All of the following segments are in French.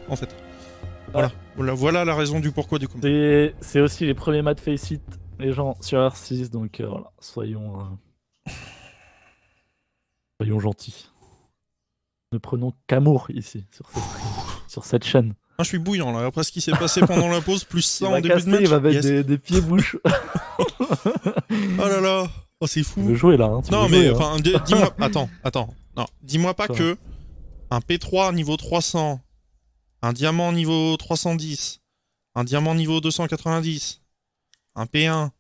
en fait. Voilà. Voilà la raison du pourquoi du comment. C'est aussi les premiers matchs Face It, les gens, sur R6, donc voilà, soyons gentils. Ne prenons qu'amour ici, sur cette chaîne. Ah, je suis bouillant là, après ce qui s'est passé pendant la pause, plus ça en début de match. Il va mettre des pieds-bouches. Oh là là, oh c'est fou. Tu veux jouer là, hein, non mais enfin, dis-moi, attends, non, dis-moi pas que un P3 niveau 300, un diamant niveau 310, un diamant niveau 290, un P1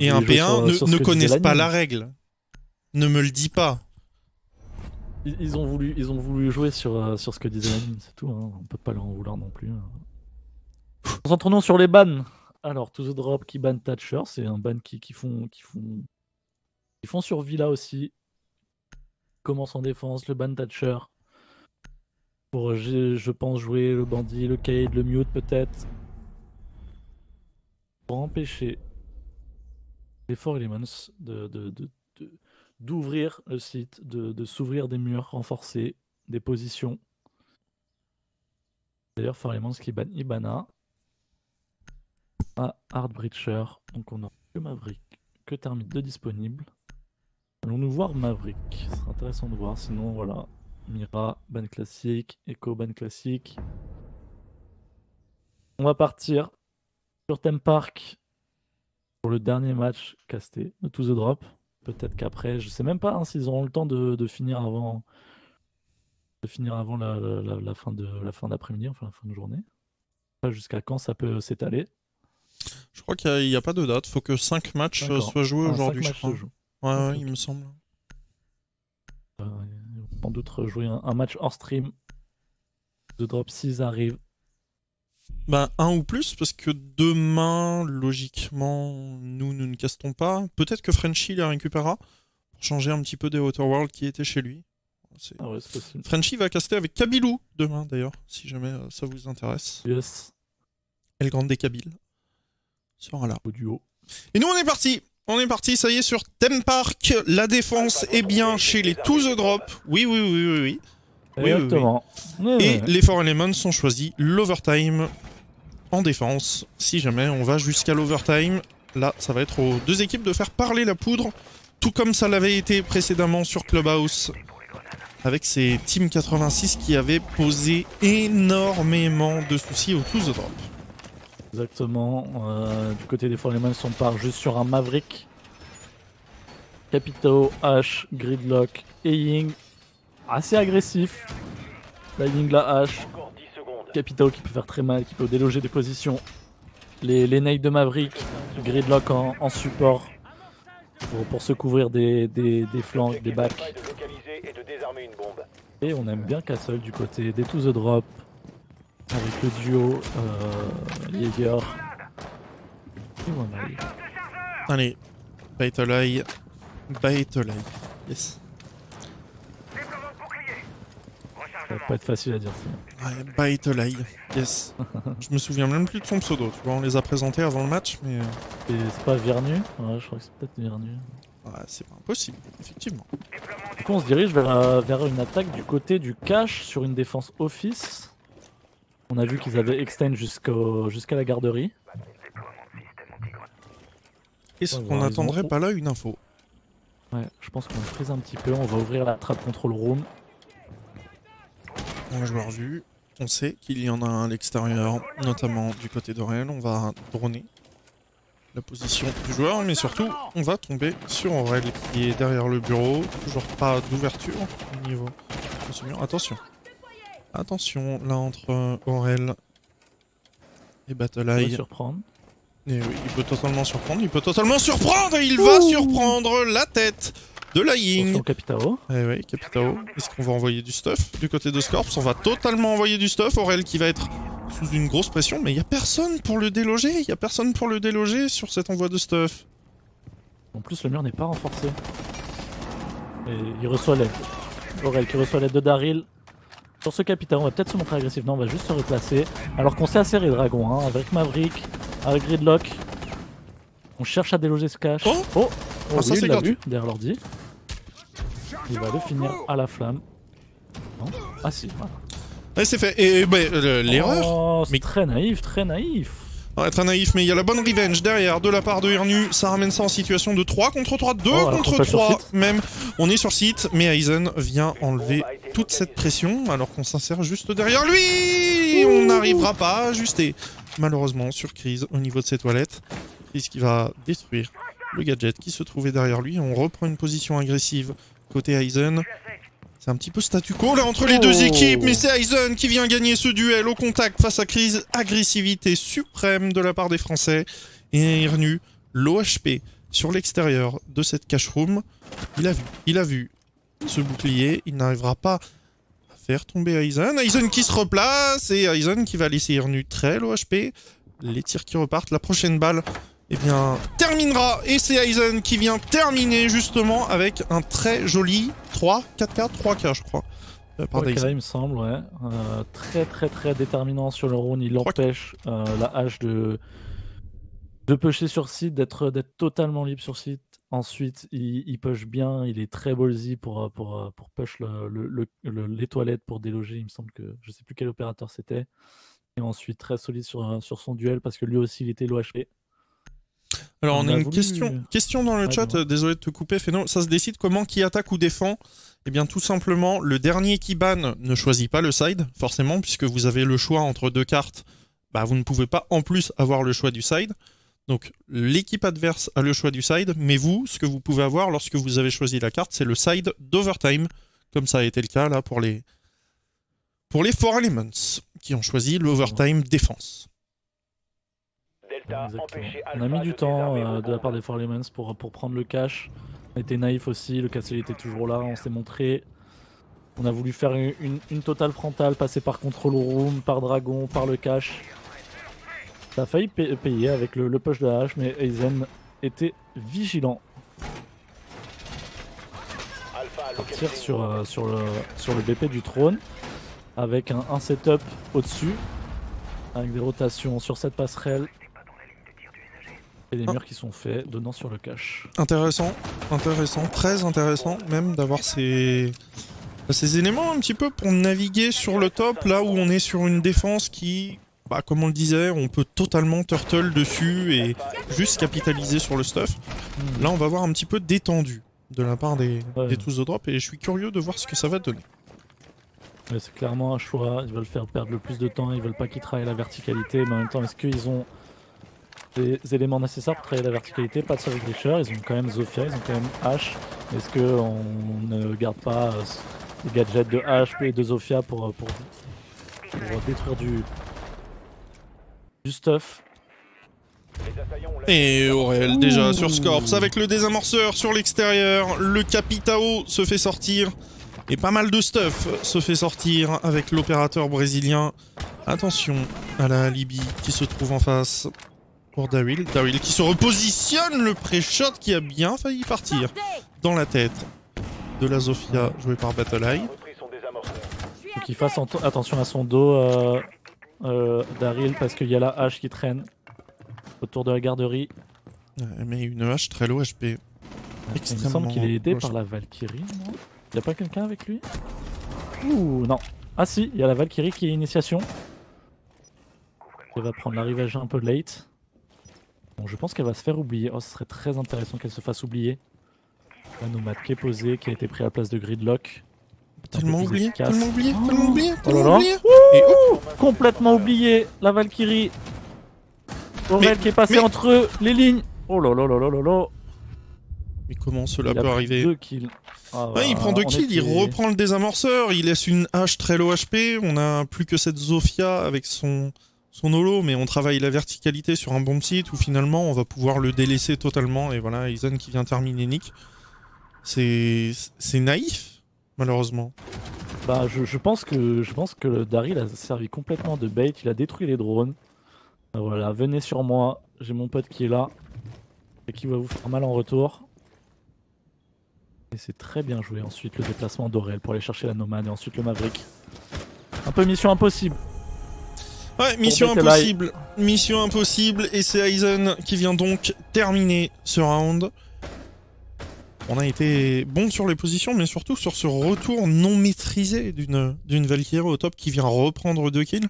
et un P1 ne connaissent pas la règle. Ne me le dis pas. Ils ont voulu jouer sur ce que disait la mine, c'est tout, hein. On peut pas leur en vouloir non plus. Concentrons-nous sur les bans. Alors, To The Drop qui ban Thatcher, c'est un ban qui font sur Villa aussi. Commence en défense, le ban Thatcher. Pour, je pense, jouer le bandit, le Cade, le mute peut-être. Pour empêcher les 4Elements d'ouvrir le site, de s'ouvrir des murs renforcés, des positions. D'ailleurs, 4Elements qui ban Ibana. Hard Breacher, donc on a que Maverick, que Thermite de disponible. Allons-nous voir Maverick? Ce sera intéressant de voir, sinon voilà. Mira, ban classique, Echo, ban classique. On va partir sur Theme Park pour le dernier match casté de To The Drop. Peut-être qu'après, je sais même pas hein, s'ils auront le temps de finir avant, la fin d'après-midi, enfin la fin de journée. Jusqu'à quand ça peut s'étaler? Je crois qu'il n'y a pas de date, faut que 5 matchs soient joués aujourd'hui, je crois. Ouais, okay. Il me semble. Sans doute rejouer un match hors stream. The Drop 6 arrive. Bah, un ou plus, parce que demain, logiquement, nous ne castons pas. Peut-être que Frenchy les récupérera pour changer un petit peu des Outer World qui étaient chez lui. Ah ouais, c'est possible. Frenchy va caster avec Kabilou demain, d'ailleurs, si jamais ça vous intéresse. Yes. El Grande des Kabyles sera là. Au duo. Et nous, on est parti. On est parti, ça y est, sur Theme Park. La défense est bien chez les To The Drop. Oui. Exactement. Et les 4Elements ont choisi l'overtime en défense. Si jamais on va jusqu'à l'overtime, là, ça va être aux deux équipes de faire parler la poudre, tout comme ça l'avait été précédemment sur Clubhouse, avec ces Team 86 qui avaient posé énormément de soucis aux To The Drop. Exactement. Du côté des 4Elements, on part juste sur un Maverick. Capitao, H, Gridlock et Ying. Assez agressif. La Ying, la H. Capitao qui peut faire très mal, qui peut déloger des positions. Les nades de Maverick. Gridlock en support. Pour se couvrir des flancs, des backs. Et on aime bien Castle du côté des To The Drop. Avec le duo Jaeger. Allez, Baitolai. Yes. Ça va pas être facile à dire ça. Ouais, Baitolai. Yes. Je me souviens même plus de son pseudo, tu vois, on les a présentés avant le match, mais... C'est pas Vernu? Ouais, je crois que c'est peut-être Vernu. Ouais, c'est pas impossible, effectivement. Du coup, on se dirige vers une attaque du côté du cache sur une défense office. On a vu qu'ils avaient extend jusqu'à la garderie. Est-ce qu'on n'attendrait pas là une info? Ouais, je pense qu'on frise un petit peu. On va ouvrir la trap control room. Un joueur vu. On sait qu'il y en a un à l'extérieur, notamment du côté d'Aurel. On va droner la position du joueur, mais surtout, on va tomber sur Aurel qui est derrière le bureau. Toujours pas d'ouverture au niveau de ce mur. Attention. Attention, là, entre Aurel et Battleeye. Il peut surprendre. Et oui, il peut totalement surprendre. Et il va surprendre la tête de la Ying. Capitao. Eh oui, Capitao. Est-ce qu'on va envoyer du stuff du côté de Scorps? On va totalement envoyer du stuff. Aurel qui va être sous une grosse pression, mais il n'y a personne pour le déloger. Sur cet envoi de stuff. En plus, le mur n'est pas renforcé. Et il reçoit l'aide. Aurel qui reçoit l'aide de Daryl. Sur ce Capitao, on va peut-être se montrer agressif. Non, on va juste se replacer. Alors qu'on sait serrer Dragon, hein, avec Maverick, avec Gridlock. On cherche à déloger ce cache. Oh, ça oui, c'est il l'a vu derrière l'ordi. Il va le finir à la flamme. Non. Ah si, voilà. Ouais, c'est fait. Et l'erreur. Oh, c'est Mais- très naïf, très naïf. Ouais, très naïf, mais il y a la bonne revenge derrière de la part de Irnu. Ça ramène ça en situation de 3 contre 3, 2 alors contre qu'on passe sur 3 site. même. On est sur site, mais Aizen vient enlever toute cette pression alors qu'on s'insère juste derrière lui. On n'arrivera pas à ajuster. Malheureusement, surprise au niveau de ses toilettes. Crise qui va détruire le gadget qui se trouvait derrière lui. On reprend une position agressive côté Aizen. C'est un petit peu statu quo là entre les deux équipes, mais c'est Aizen qui vient gagner ce duel au contact face à Crise. Agressivité suprême de la part des Français. Et Irnu, l'OHP sur l'extérieur de cette cache room. Il a vu ce bouclier. Il n'arrivera pas à faire tomber Aizen. Aizen qui se replace et Aizen qui va laisser Irnu très l'OHP. Les tirs qui repartent. La prochaine balle, eh bien, terminera. Et c'est Aizen qui vient terminer justement avec un très joli 4K, 3K je crois. Par 3K, Aizen. il me semble, ouais. Très déterminant sur le round. Il empêche la hache de pusher sur site, d'être totalement libre sur site. Ensuite, il push bien. Il est très ballsy pour push les toilettes pour déloger. Il me semble que je sais plus quel opérateur c'était. Et ensuite, très solide sur son duel parce que lui aussi, il était l'OHP. Alors on a une voulu- question dans le Ouais, chat, dis-moi. désolé de te couper Feno, ça se décide comment qui attaque ou défend? Eh bien tout simplement, le dernier qui banne ne choisit pas le side, forcément, puisque vous avez le choix entre deux cartes, bah vous ne pouvez pas en plus avoir le choix du side. Donc l'équipe adverse a le choix du side, mais vous, ce que vous pouvez avoir lorsque vous avez choisi la carte, c'est le side d'overtime, comme ça a été le cas là pour les 4 Elements, qui ont choisi l'overtime défense. Exactement. On a mis du temps de la part des 4 Elements pour prendre le cash. On était naïf aussi, le casse était toujours là, on s'est montré. On a voulu faire une totale frontale, passer par control room, par dragon, par le cash. Ça a failli payer avec le push de la hache, mais Aizen était vigilant. Partir sur le BP du trône avec un setup au-dessus, avec des rotations sur cette passerelle. Et des murs qui sont faits donnant sur le cache. Intéressant, très intéressant même d'avoir ces éléments un petit peu pour naviguer sur le top, là où on est sur une défense qui, bah, comme on le disait, on peut totalement turtle dessus et juste capitaliser sur le stuff. Là on va voir un petit peu détendu de la part des Tools of Drop et je suis curieux de voir ce que ça va donner. Ouais, c'est clairement un choix, ils veulent faire perdre le plus de temps, ils veulent pas qu'ils travaillent la verticalité, mais en même temps est-ce qu'ils ont les éléments nécessaires pour travailler la verticalité? Pas de Savage Breacher, ils ont quand même Zofia, ils ont quand même H. Est-ce qu'on ne garde pas les gadgets de H et de Zofia pour détruire du stuff? Et Aurel déjà sur Scorps avec le désamorceur sur l'extérieur, le Capitao se fait sortir et pas mal de stuff se fait sortir avec l'opérateur brésilien. Attention à la Libye qui se trouve en face pour Daryl. Daryl qui se repositionne, le pré-shot qui a bien failli partir dans la tête de la Zofia jouée par Battle-Eye. Faut qu'il fasse attention à son dos, Daryl, parce qu'il y a la hache qui traîne autour de la garderie. Mais une hache très low HP. Il me semble qu'il est aidé par la Valkyrie, non? Y'a pas quelqu'un avec lui? Ouh, non. Ah si, il y a la Valkyrie qui est initiation. Elle va prendre l'arrivage un peu late. Bon, je pense qu'elle va se faire oublier. Oh, ce serait très intéressant qu'elle se fasse oublier. La Nomade qui est posée, qui a été pris à la place de Gridlock. Tellement oublié, efficace. tellement oublié, Oh. tellement oublié, Oh là tellement là. oublié. Ouh, Et oh, complètement oublié, la Valkyrie. Aurel qui est passé entre les lignes. Oh là là là là là là. mais comment cela Il a peut pris arriver? 2 kills. Ah, Ouais, il prend 2 kills, il reprend le désamorceur, il laisse une hache très low HP, on a plus que cette Zofia avec son holo, mais on travaille la verticalité sur un bon site où finalement on va pouvoir le délaisser totalement, et voilà, Aizen qui vient terminer Nick. C'est naïf, malheureusement. Bah, je pense que le Daryl a servi complètement de bait, il a détruit les drones. Voilà, venez sur moi, j'ai mon pote qui est là et qui va vous faire mal en retour. Et c'est très bien joué. Ensuite le déplacement d'Aurel pour aller chercher la Nomade et ensuite le Maverick. Un peu mission impossible. Ouais, mission Battle impossible, mission impossible, et c'est Aizen qui vient donc terminer ce round. On a été bon sur les positions, mais surtout sur ce retour non maîtrisé d'une Valkyrie au top qui vient reprendre 2 kills.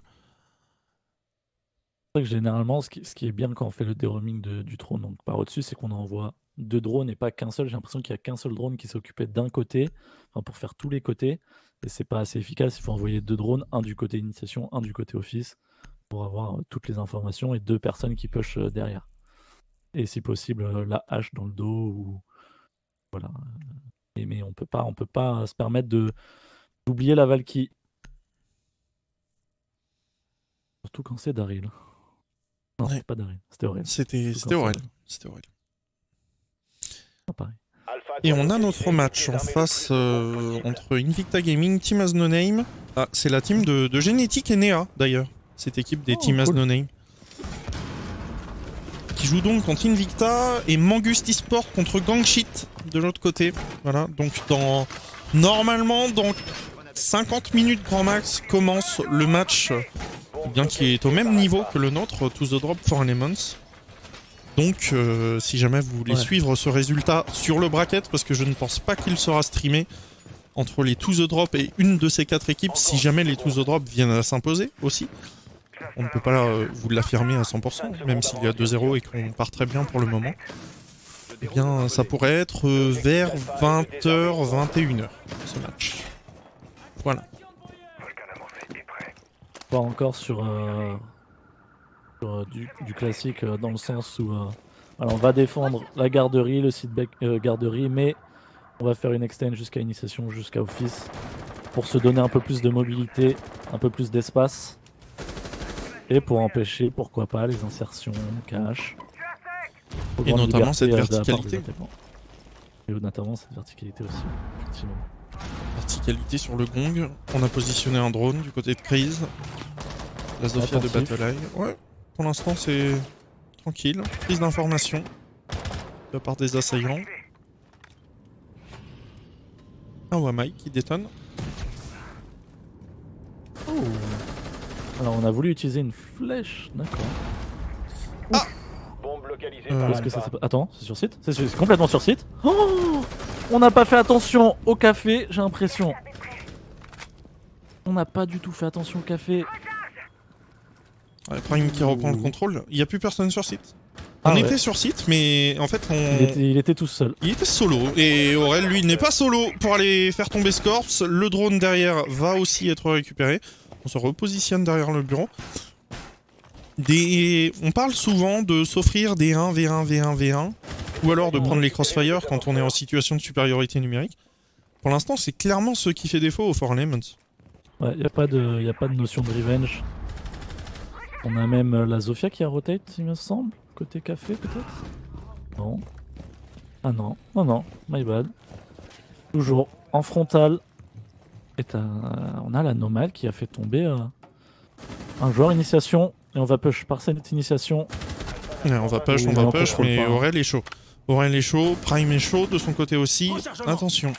C'est vrai que généralement, ce qui est bien quand on fait le déroaming du drone, donc par au-dessus, c'est qu'on envoie 2 drones et pas qu'un seul. J'ai l'impression qu'il n'y a qu'un seul drone qui s'occupait d'un côté, enfin pour faire tous les côtés. Et c'est pas assez efficace. Il faut envoyer 2 drones, un du côté initiation, un du côté office, pour avoir toutes les informations et 2 personnes qui push derrière. Et si possible, la hache dans le dos ou voilà. Mais on peut pas se permettre d'oublier la Valkyrie. Surtout quand c'est Daryl. Non, Ouais. c'était pas Daryl, c'était Aurel. C'était Aurel. C'était Aurel. Ah, pareil. Et on a notre match en face entre Invicta Gaming, Team As No Name. Ah, c'est la team de Genetic et Nea d'ailleurs. Cette équipe des Team As No Name. Qui joue donc contre Invicta et Mangust Esport contre Gangshit de l'autre côté. Voilà, donc normalement dans 50 minutes grand max commence le match, bien qui est au même niveau que le nôtre, To The Drop for Elements. Donc si jamais vous voulez suivre ce résultat sur le bracket, parce que je ne pense pas qu'il sera streamé entre les To The Drop et une de ces 4 équipes, si jamais les To The Drop viennent à s'imposer aussi. On ne peut pas vous l'affirmer à 100%, même s'il y a 2-0 et qu'on part très bien pour le moment. Eh bien, ça pourrait être vers 20h, 21h, ce match. Voilà. Pas encore sur du classique dans le sens où alors on va défendre la garderie, le site garderie, mais on va faire une extend jusqu'à initiation, jusqu'à office, pour se donner un peu plus de mobilité, un peu plus d'espace. Et pour empêcher, pourquoi pas, les insertions, cash. Et notamment cette verticalité. Et notamment cette verticalité aussi, effectivement. Verticalité sur le gong. On a positionné un drone du côté de Crise. La Zofia de Battle Eye. Ouais, pour l'instant c'est tranquille. Prise d'information de la part des assaillants. Un Wamai qui détonne. Oh. Alors on a voulu utiliser une flèche, d'accord. Ah Est-ce que ça attends, c'est sur site? C'est complètement sur site. Oh, on n'a pas fait attention au café, j'ai l'impression. On n'a pas du tout fait attention au café. Ouais, Prime qui reprend le contrôle. Il n'y a plus personne sur site. On était sur site, mais en fait il était tout seul. Il était solo. Et Aurel, lui, n'est pas solo pour aller faire tomber Scorps. Le drone derrière va aussi être récupéré. On se repositionne derrière le bureau. On parle souvent de s'offrir des 1v1, V1, V1. Ou alors de prendre les crossfire quand on est en situation de supériorité numérique. Pour l'instant, c'est clairement ce qui fait défaut au For Elements. Ouais, y a pas de notion de revenge. On a même la Zofia qui a rotate, il me semble. Côté café, peut-être? Non. Ah non, non, non, my bad. Toujours en frontal. Et on a la Nomade qui a fait tomber un joueur initiation. Et on va push par cette initiation. Ouais, on va push, mais Aurel est chaud. Aurel est chaud, Prime est chaud de son côté aussi. Attention,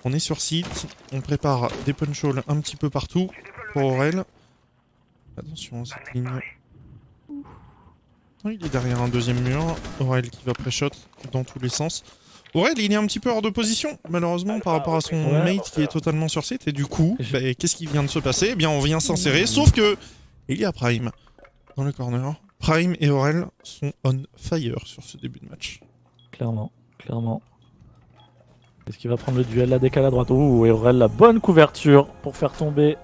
on est sur site, on prépare des punch holes un petit peu partout pour Aurel. Attention, cette ligne. Il est derrière un deuxième mur. Aurel qui va pré-shot dans tous les sens. Aurel, il est un petit peu hors de position, malheureusement, par rapport à son mate qui est totalement sur site. Et du coup, qu'est-ce qui vient de se passer? Eh bien, on vient s'insérer, sauf que il y a Prime dans le corner. Prime et Aurel sont on fire sur ce début de match. Clairement, clairement. Est-ce qu'il va prendre le duel, la décale à droite? Ouh, et Aurel, la bonne couverture pour faire tomber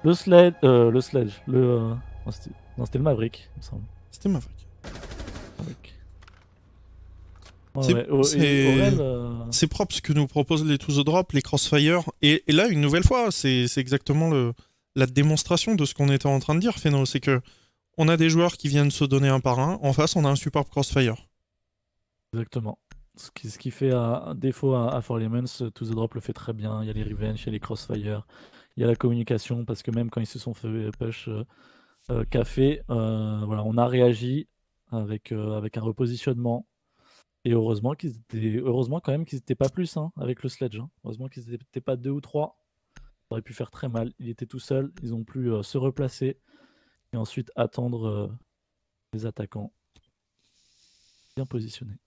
le sledge. Non, c'était le Maverick, il me semble. C'était Maverick. C'est propre ce que nous proposent les To The Drop, les Crossfire. Et là, une nouvelle fois, c'est exactement la démonstration de ce qu'on était en train de dire, Feno. C'est que on a des joueurs qui viennent se donner un par un. En face, on a un superbe Crossfire. Exactement. Ce qui fait un défaut à For Elements, To The Drop le fait très bien. Il y a les revenge, il y a les Crossfire, il y a la communication, parce que même quand ils se sont fait push café, voilà, on a réagi avec un repositionnement. Et heureusement quand même qu'ils n'étaient pas plus avec le sledge. Heureusement qu'ils n'étaient pas 2 ou 3. Ça aurait pu faire très mal. Il était tout seul. Ils ont pu se replacer et ensuite attendre les attaquants bien positionnés.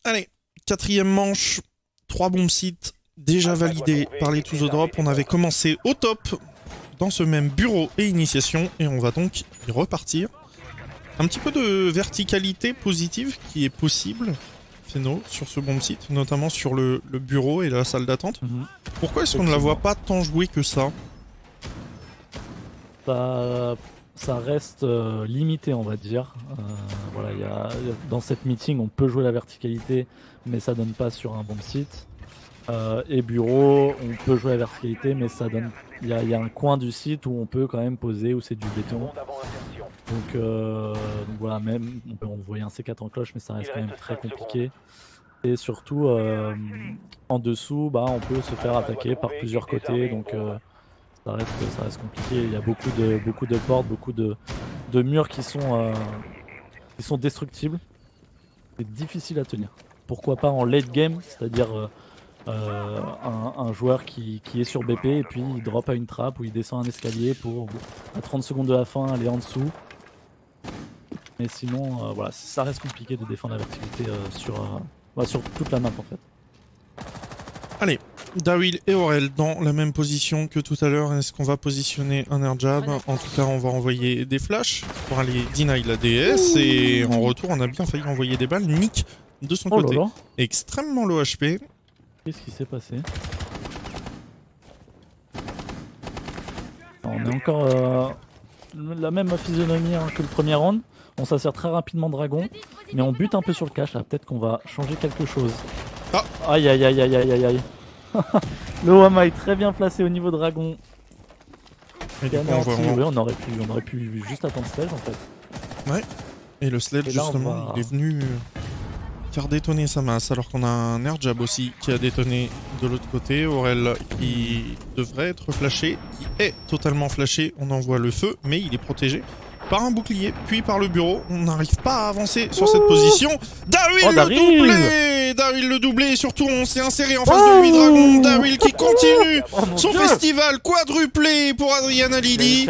Allez, 4e manche. 3 bombes sites déjà validés par les To The Drop. On avait commencé au top dans ce même bureau et initiation et on va donc y repartir. Un petit peu de verticalité positive qui est possible, Feno, sur ce bomb site, notamment sur le bureau et la salle d'attente. Pourquoi est-ce qu'on ne la voit pas tant jouer que ça? Ça reste limité, on va dire. Voilà, dans cette meeting, on peut jouer la verticalité, mais ça donne pas sur un bomb site. Et bureau, on peut jouer la verticalité, mais ça donne. Il y a un coin du site où on peut quand même poser, où c'est du béton. Donc voilà, même on peut envoyer un C4 en cloche, mais ça reste quand même très compliqué. Et surtout, en dessous, on peut se faire attaquer par plusieurs côtés. Donc ça reste compliqué. Il y a beaucoup de portes, beaucoup de murs qui sont destructibles. C'est difficile à tenir. Pourquoi pas en late game, c'est-à-dire un joueur qui est sur BP et puis il drop à une trappe ou il descend un escalier pour à 30 secondes de la fin aller en dessous. Mais sinon, voilà, ça reste compliqué de défendre la verticalité sur toute la map en fait. Allez, Daryl et Aurel dans la même position que tout à l'heure. Est-ce qu'on va positionner un air jab? En tout cas, on va envoyer des flashs pour aller deny la DS. Et en retour, on a bien failli envoyer des balles. Nick, de son côté, extrêmement low HP. Qu'est-ce qui s'est passé? On est encore la même physionomie que le premier round. On s'assert très rapidement Dragon, mais on bute un peu sur le cache. Peut-être qu'on va changer quelque chose. Ah. Aïe aïe aïe aïe aïe aïe aïe. Le Wama est très bien placé au niveau Dragon. Et du coup, on aurait pu juste attendre Sledge en fait. Ouais. Et le Sledge justement, il est venu faire détonner sa masse alors qu'on a un air jab aussi qui a détonné de l'autre côté. Aurel qui devrait être flashé, qui est totalement flashé. On envoie le feu, mais il est protégé par un bouclier, puis par le bureau. On n'arrive pas à avancer sur cette position. Daryl le doublé! Daryl le doublé, et surtout on s'est inséré en face de lui, Dragon. Daryl qui continue son festival quadruplé pour Adriana Lily.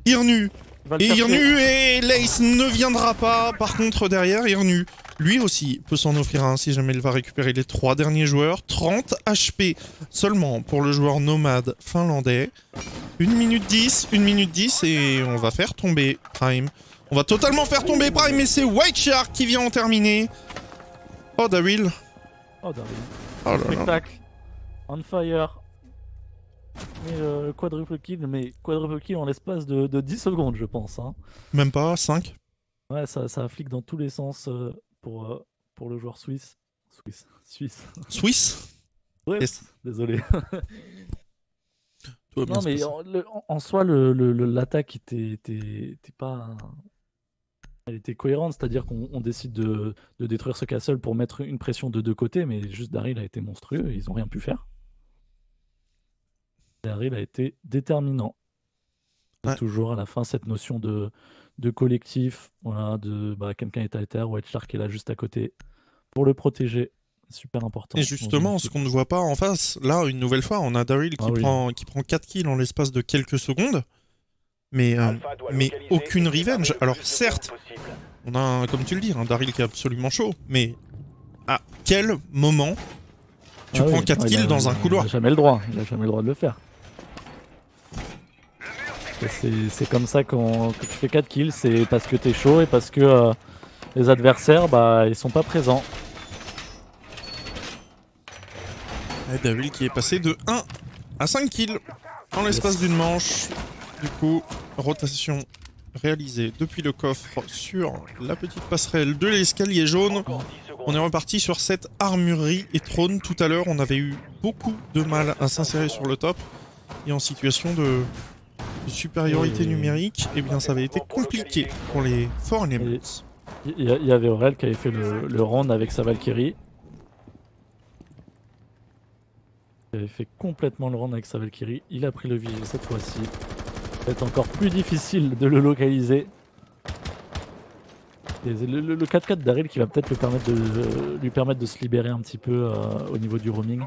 Irnu. Et Irnu et Lace ne viendra pas. Par contre derrière, Irnu, lui aussi peut s'en offrir un si jamais il va récupérer les 3 derniers joueurs. 30 HP seulement pour le joueur nomade finlandais. 1 minute 10 et on va faire tomber Prime. On va totalement faire tomber Prime et c'est White Shark qui vient en terminer. Oh Daryl. Oh Daryl. Oh là spectacle. On fire. Mais quadruple kill en l'espace de 10 secondes je pense. Hein. Même pas 5. Ouais, ça flique dans tous les sens pour le joueur suisse. Suisse. Ouais, yes. Désolé. Non mais en soi l'attaque était pas... Elle était cohérente, c'est-à-dire qu'on décide de détruire ce castle pour mettre une pression de 2 côtés, mais juste Daryl a été monstrueux, ils ont rien pu faire. Daryl a été déterminant. Ouais. Toujours à la fin cette notion de collectif, voilà, quelqu'un est à terre, White Shark est là juste à côté pour le protéger. Super important. Et justement, ce qu'on ne voit pas en face, là, une nouvelle fois, on a Daryl qui prend 4 kills en l'espace de quelques secondes, mais aucune revenge. Alors certes, on a, comme tu le dis, un Daryl qui est absolument chaud, mais à quel moment tu prends 4 kills dans un couloir? Il n'a jamais le droit, de le faire. C'est comme ça que tu fais 4 kills, c'est parce que t'es chaud et parce que les adversaires, ils sont pas présents. Et Daryl qui est passé de 1 à 5 kills en l'espace d'une manche. Du coup, rotation réalisée depuis le coffre sur la petite passerelle de l'escalier jaune. On est reparti sur cette armurerie et trône. Tout à l'heure, on avait eu beaucoup de mal à s'insérer sur le top. Et en situation de supériorité numérique, eh bien ça avait été compliqué pour les Foreign Elements. Il y avait Aurel qui avait fait le round avec sa Valkyrie. Il avait fait complètement le round avec sa Valkyrie. Il a pris le vigile cette fois-ci. C'est encore plus difficile de le localiser. Et le 4-4 d'Daryl qui va peut-être lui permettre de se libérer un petit peu au niveau du roaming.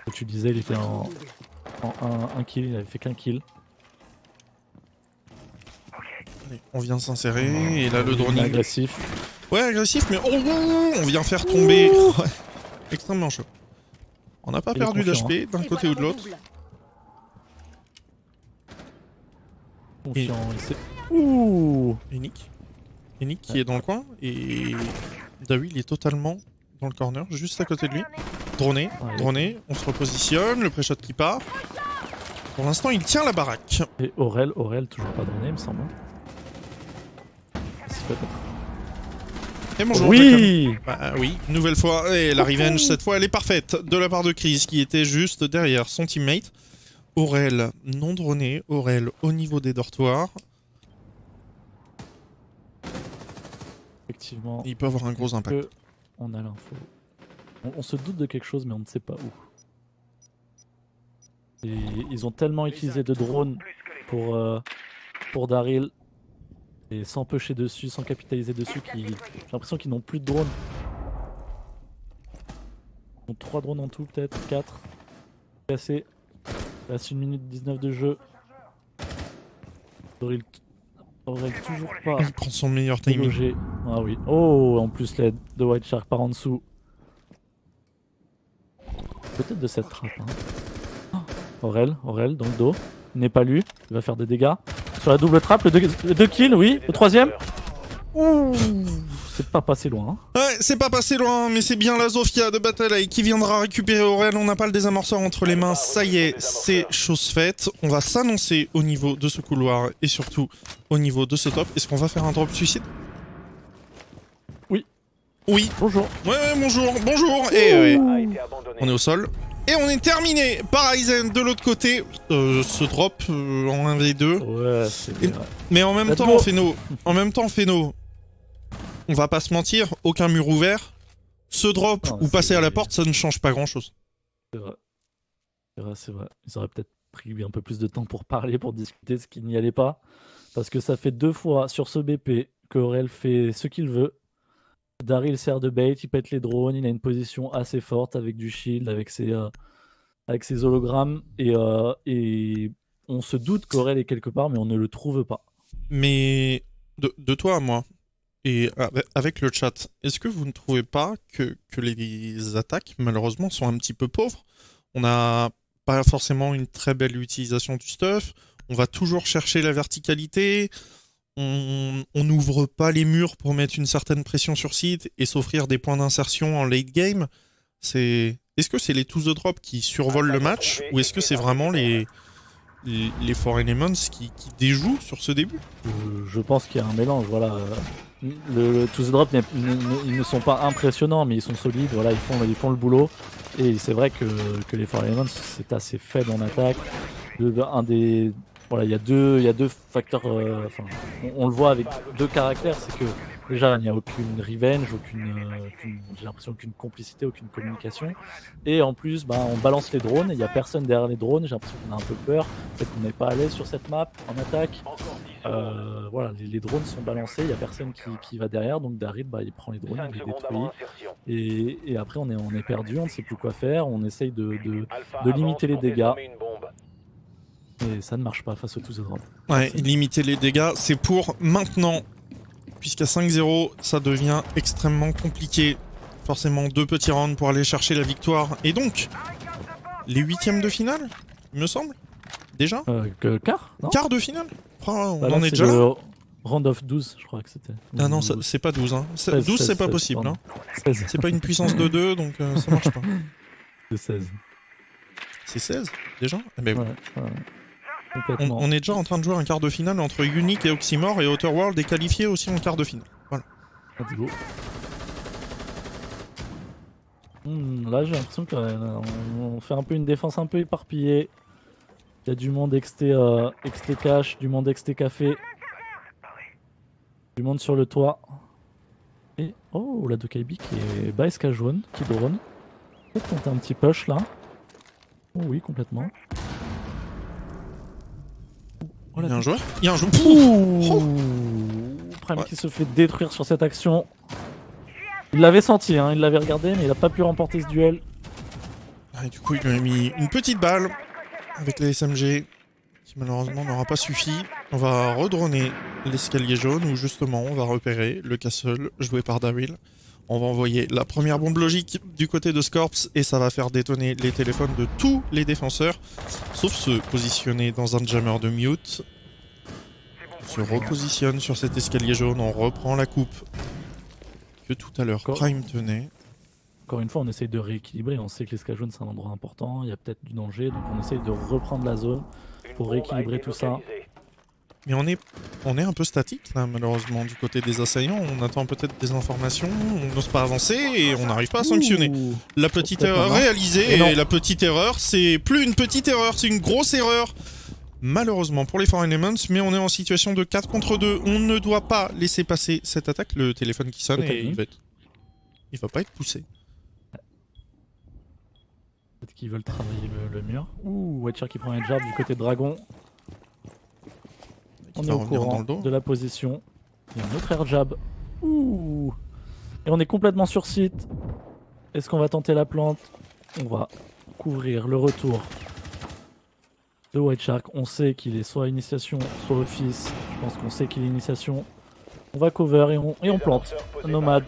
Comme tu disais, il était en 1 kill, il avait fait qu'un kill. Allez, on vient s'insérer et là le droning. Agressif. Ouais, agressif, mais on vient faire tomber. Ouais. Extrêmement chaud. On n'a pas Il est perdu confiant, d'HP d'un côté ou de l'autre. Confiant, il sait... Ouh. Enic qui est dans le coin et Dawi il est totalement dans le corner, juste à côté de lui. Droné, droné, on se repositionne, le pré-shot qui part. Pour l'instant il tient la baraque. Et Aurel toujours pas droné, il me semble. Et bonjour. Oui. Bah oui, une nouvelle fois, et la revenge cette fois elle est parfaite de la part de Chris qui était juste derrière son teammate. Aurel non droné, Aurel au niveau des dortoirs. Effectivement. Il peut avoir un gros impact. On a l'info. On se doute de quelque chose mais on ne sait pas où. Et ils ont tellement utilisé de drones pour Daryl et sans pusher dessus, sans capitaliser dessus, j'ai l'impression qu'ils n'ont plus de drones. Ils ont 3 drones en tout peut-être, 4. Cassé. Il reste 1 minute 19 de jeu. Daryl toujours pas. Il prend son meilleur timing. Logé. Ah oui. Oh, en plus l'aide de White Shark par en dessous. Peut-être de cette trappe. Hein. Aurel dans le dos. Il n'est pas lui. Il va faire des dégâts. Sur la double trappe, le 2 kills, oui. Le 3ème. Ouh, c'est pas passé loin. Hein. Ouais, c'est pas passé loin, mais c'est bien la Zofia de Battle qui viendra récupérer Aurel. On n'a pas le désamorceur entre les mains. Ça y est, c'est chose faite. On va s'annoncer au niveau de ce couloir et surtout au niveau de ce top. Est-ce qu'on va faire un drop suicide? Oui. Oui. Bonjour. Ouais, bonjour. Et on est au sol. Et on est terminé par Aizen de l'autre côté. Ce drop en 1v2. Ouais, c'est bien. Mais en même temps, Feno, on va pas se mentir, aucun mur ouvert. Ce drop ou passer à la porte, ça ne change pas grand chose. C'est vrai. Ils auraient peut-être pris un peu plus de temps pour parler, pour discuter, ce qui n'y allait pas. Parce que ça fait 2 fois sur ce BP que Aurel fait ce qu'il veut. Daryl sert de bait, il pète les drones, il a une position assez forte avec du shield, avec ses hologrammes. Et on se doute qu'Aurel est quelque part, mais on ne le trouve pas. Mais de toi à moi, et avec le chat, est-ce que vous ne trouvez pas que les attaques, malheureusement, sont un petit peu pauvres? On n'a pas forcément une très belle utilisation du stuff, on va toujours chercher la verticalité, on n'ouvre pas les murs pour mettre une certaine pression sur site et s'offrir des points d'insertion en late game. Est-ce que c'est les to the drop qui survolent le match, ou est-ce que c'est vraiment les 4 Elements qui déjouent sur ce début? Je pense qu'il y a un mélange, voilà. Le To The Drop, ils ne sont pas impressionnants, mais ils sont solides, voilà, ils font le boulot. Et c'est vrai que les 4 Elements, c'est assez faible en attaque. Voilà, il y a deux facteurs, on le voit avec 2 caractères, c'est que déjà il n'y a aucune revenge, j'ai l'impression aucune complicité, aucune communication. Et en plus, on balance les drones et il n'y a personne derrière les drones, j'ai l'impression qu'on a un peu peur, peut-être qu'on n'est pas à l'aise sur cette map en attaque. Voilà, les drones sont balancés, il n'y a personne qui va derrière, donc Daryl il prend les drones, il les détruit. Et après on est perdu, on ne sait plus quoi faire, on essaye de limiter les dégâts. Et ça ne marche pas face au To The Drop. Ouais, limiter les dégâts, c'est pour maintenant. Puisqu'à 5-0, ça devient extrêmement compliqué. Forcément, 2 petits rounds pour aller chercher la victoire. Et donc, les 8e de finale, il me semble. Déjà Quart, non? Quart de finale. Oh, on là, en est déjà là. Round of 12, je crois que c'était. Ah non, c'est pas 12. Hein. 12, c'est pas possible. Hein. C'est pas une puissance de 2, donc ça marche pas. C'est 16. C'est 16 déjà? Eh ben, ouais. On est déjà en train de jouer un quart de finale entre Unique et Oxymore, et Outer World est qualifié aussi en quart de finale. Voilà. Là j'ai l'impression qu'on fait un peu une défense un peu éparpillée. Il y a du monde XT cash, du monde XT café, du monde sur le toit. Et oh, la Dokaibi qui est bas SK jaune, qui drone. Peut-être tenter un petit push là. Oh oui, complètement. Il y a un joueur. Il y a un joueur. Prime qui se fait détruire sur cette action. Il l'avait senti, hein, il l'avait regardé, mais il n'a pas pu remporter ce duel. Et du coup, il lui a mis une petite balle avec la SMG qui malheureusement n'aura pas suffi. On va redroner l'escalier jaune où justement on va repérer le castle joué par Daryl. On va envoyer la première bombe logique du côté de Scorps et ça va faire détonner les téléphones de tous les défenseurs, sauf ceux positionnés dans un jammer de mute. On se repositionne sur cet escalier jaune, on reprend la coupe que tout à l'heure Prime tenait. Encore une fois, on essaye de rééquilibrer. On sait que l'escalier jaune c'est un endroit important, il y a peut-être du danger, donc on essaye de reprendre la zone pour rééquilibrer tout ça. Mais on est un peu statique là, malheureusement, du côté des assaillants. On attend peut-être des informations, on n'ose pas avancer et on n'arrive pas à sanctionner. La petite erreur réalisée, et la petite erreur, c'est plus une petite erreur, c'est une grosse erreur. Malheureusement pour les Foreign Elements, mais on est en situation de 4 contre 2. On ne doit pas laisser passer cette attaque. Le téléphone qui sonne et il va pas être poussé. Peut-être qu'ils veulent travailler le mur. Ouh, White qui prend un jab du côté de Dragon. On est au courant de la position. Il y a un autre air jab. Ouh. Et on est complètement sur site. Est-ce qu'on va tenter la plante? On va couvrir le retour de White Shark. On sait qu'il est soit initiation, soit office. Je pense qu'on sait qu'il est initiation. On va cover et on plante. Nomade.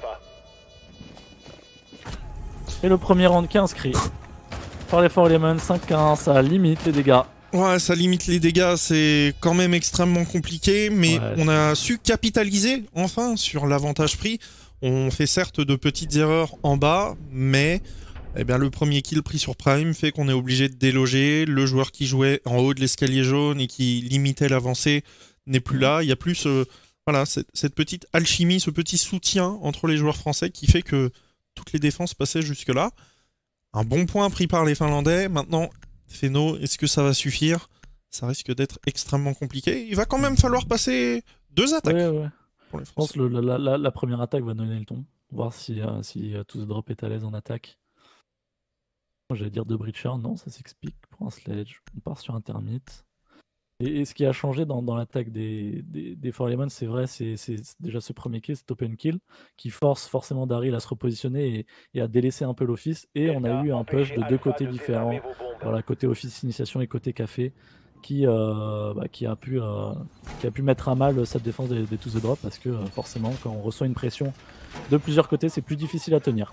Et le premier round qui est inscrit par les 4 Elements. 5-1, ça limite les dégâts. Ouais, ça limite les dégâts, c'est quand même extrêmement compliqué, mais on a su capitaliser enfin sur l'avantage pris. On fait certes de petites erreurs en bas, mais eh bien, le premier kill pris sur Prime fait qu'on est obligé de déloger. Le joueur qui jouait en haut de l'escalier jaune et qui limitait l'avancée n'est plus là. Il y a plus voilà, cette petite alchimie, ce petit soutien entre les joueurs français qui fait que toutes les défenses passaient jusque-là. Un bon point pris par les Finlandais. Maintenant, Feno, est-ce que ça va suffire? Ça risque d'être extrêmement compliqué. Il va quand même falloir passer 2 attaques. Pour les Je pense que la première attaque va donner le ton. Voir si To The Drop est à l'aise en attaque. J'allais dire de Breacher, non, ça s'explique pour un sledge. On part sur un termite. Et ce qui a changé dans l'attaque des 4 Elements, c'est vrai, c'est déjà ce premier kill, cet open kill, qui force forcément Daryl à se repositionner et à délaisser un peu l'office. Et on a eu un push de 2 côtés différents, voilà, côté office initiation et côté café, qui a pu mettre à mal cette défense des To The Drop, parce que forcément, quand on reçoit une pression de plusieurs côtés, c'est plus difficile à tenir.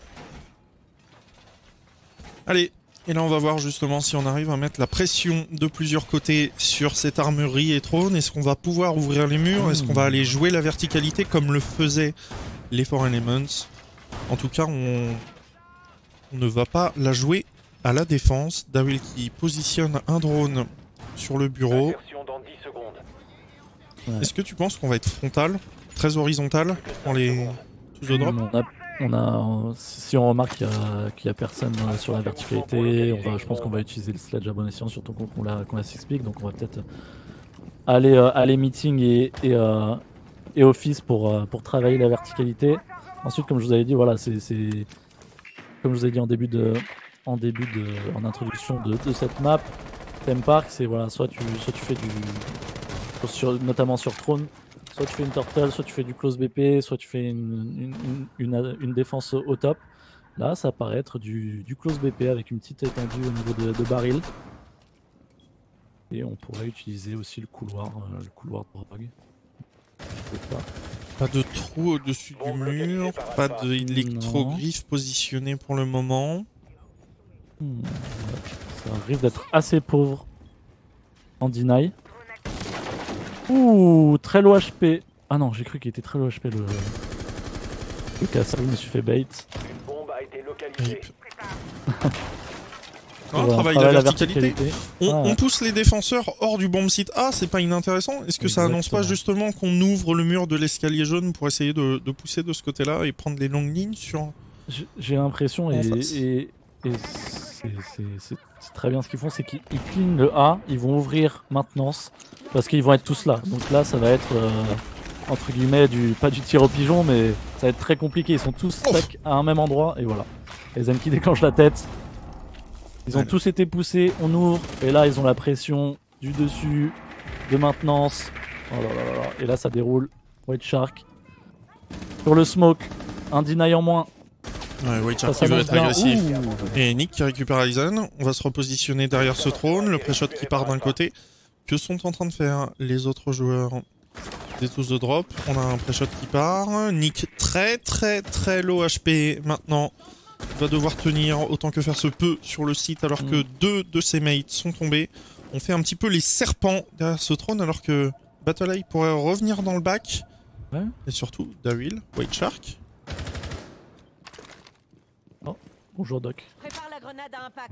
Allez, et là on va voir justement si on arrive à mettre la pression de plusieurs côtés sur cette armurerie et trône. Est-ce qu'on va pouvoir ouvrir les murs? Est-ce qu'on va aller jouer la verticalité comme le faisaient les Foreign Elements? En tout cas, on ne va pas la jouer à la défense. Daryl qui positionne un drone sur le bureau. Est-ce que tu penses qu'on va être frontal, très horizontal pour les To The Drop? Si on remarque qu'il n'y a personne sur la verticalité, je pense qu'on va utiliser le sledge à bon escient, surtout qu'on la s'explique. Donc on va peut-être aller meeting et office pour travailler la verticalité. Ensuite, comme je vous avais dit, voilà, c'est comme je vous ai dit en introduction de cette map, Theme Park, c'est voilà, soit tu fais notamment sur Throne. Soit tu fais une turtle, soit tu fais du close BP, soit tu fais une défense au top. Là, ça paraît être du close BP avec une petite étendue au niveau de baril. Et on pourrait utiliser aussi le couloir de drogue. Pas de trou au-dessus du mur, pas d'électrogriffe positionné pour le moment. Ça risque d'être assez pauvre en deny. Ouh, très low HP. Ah non, j'ai cru qu'il était très low HP le casseur, je me suis fait bait. On travaille la verticalité. On pousse les défenseurs hors du bomb site A, c'est pas inintéressant. Est-ce que ça annonce pas justement qu'on ouvre le mur de l'escalier jaune pour essayer de pousser de ce côté-là et prendre les longues lignes sur... J'ai l'impression, et c'est très bien ce qu'ils font, c'est qu'ils clean le A, ils vont ouvrir maintenance, parce qu'ils vont être tous là. Donc là, ça va être, entre guillemets, pas du tir au pigeon, mais ça va être très compliqué. Ils sont tous stack à un même endroit, et voilà. Les amis qui déclenchent la tête. Ils ont tous été poussés, on ouvre, et là, ils ont la pression du dessus, de maintenance. Oh là là là. Et là, ça déroule. White Shark. Sur le smoke, un deny en moins. Ouais, White Shark qui veut être agressif. Et Nick qui récupère Aizen. On va se repositionner derrière ce trône. Le pré-shot qui part d'un côté. Que sont en train de faire les autres joueurs? des tous de drop. On a un pré-shot qui part. Nick très low HP maintenant. Il va devoir tenir autant que faire se peut sur le site alors que deux de ses mates sont tombés. On fait un petit peu les serpents derrière ce trône alors que BattleEye pourrait revenir dans le bac. Ouais. Et surtout, Daryl, White Shark. Oh, bonjour Doc. Prépare la grenade à impact.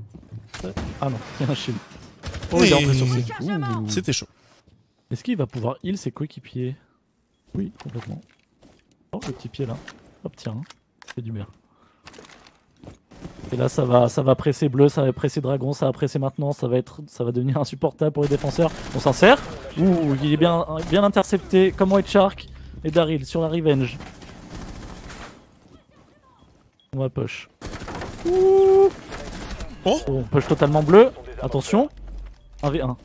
Ah non, il y a un shield. Oh, il est rentré sur ses. C'était chaud. Est-ce qu'il va pouvoir heal ses coéquipiers? Oui, complètement. Oh, le petit pied là. Hop, tiens, c'est du bien. Et là, ça va presser bleu, ça va presser dragon, ça va presser maintenant, ça va devenir insupportable pour les défenseurs. On s'en sert. Ouh, il est bien intercepté comme White Shark et Daryl sur la revenge. On va push. Ouh. Oh, On push totalement bleu. Attention. 1v1.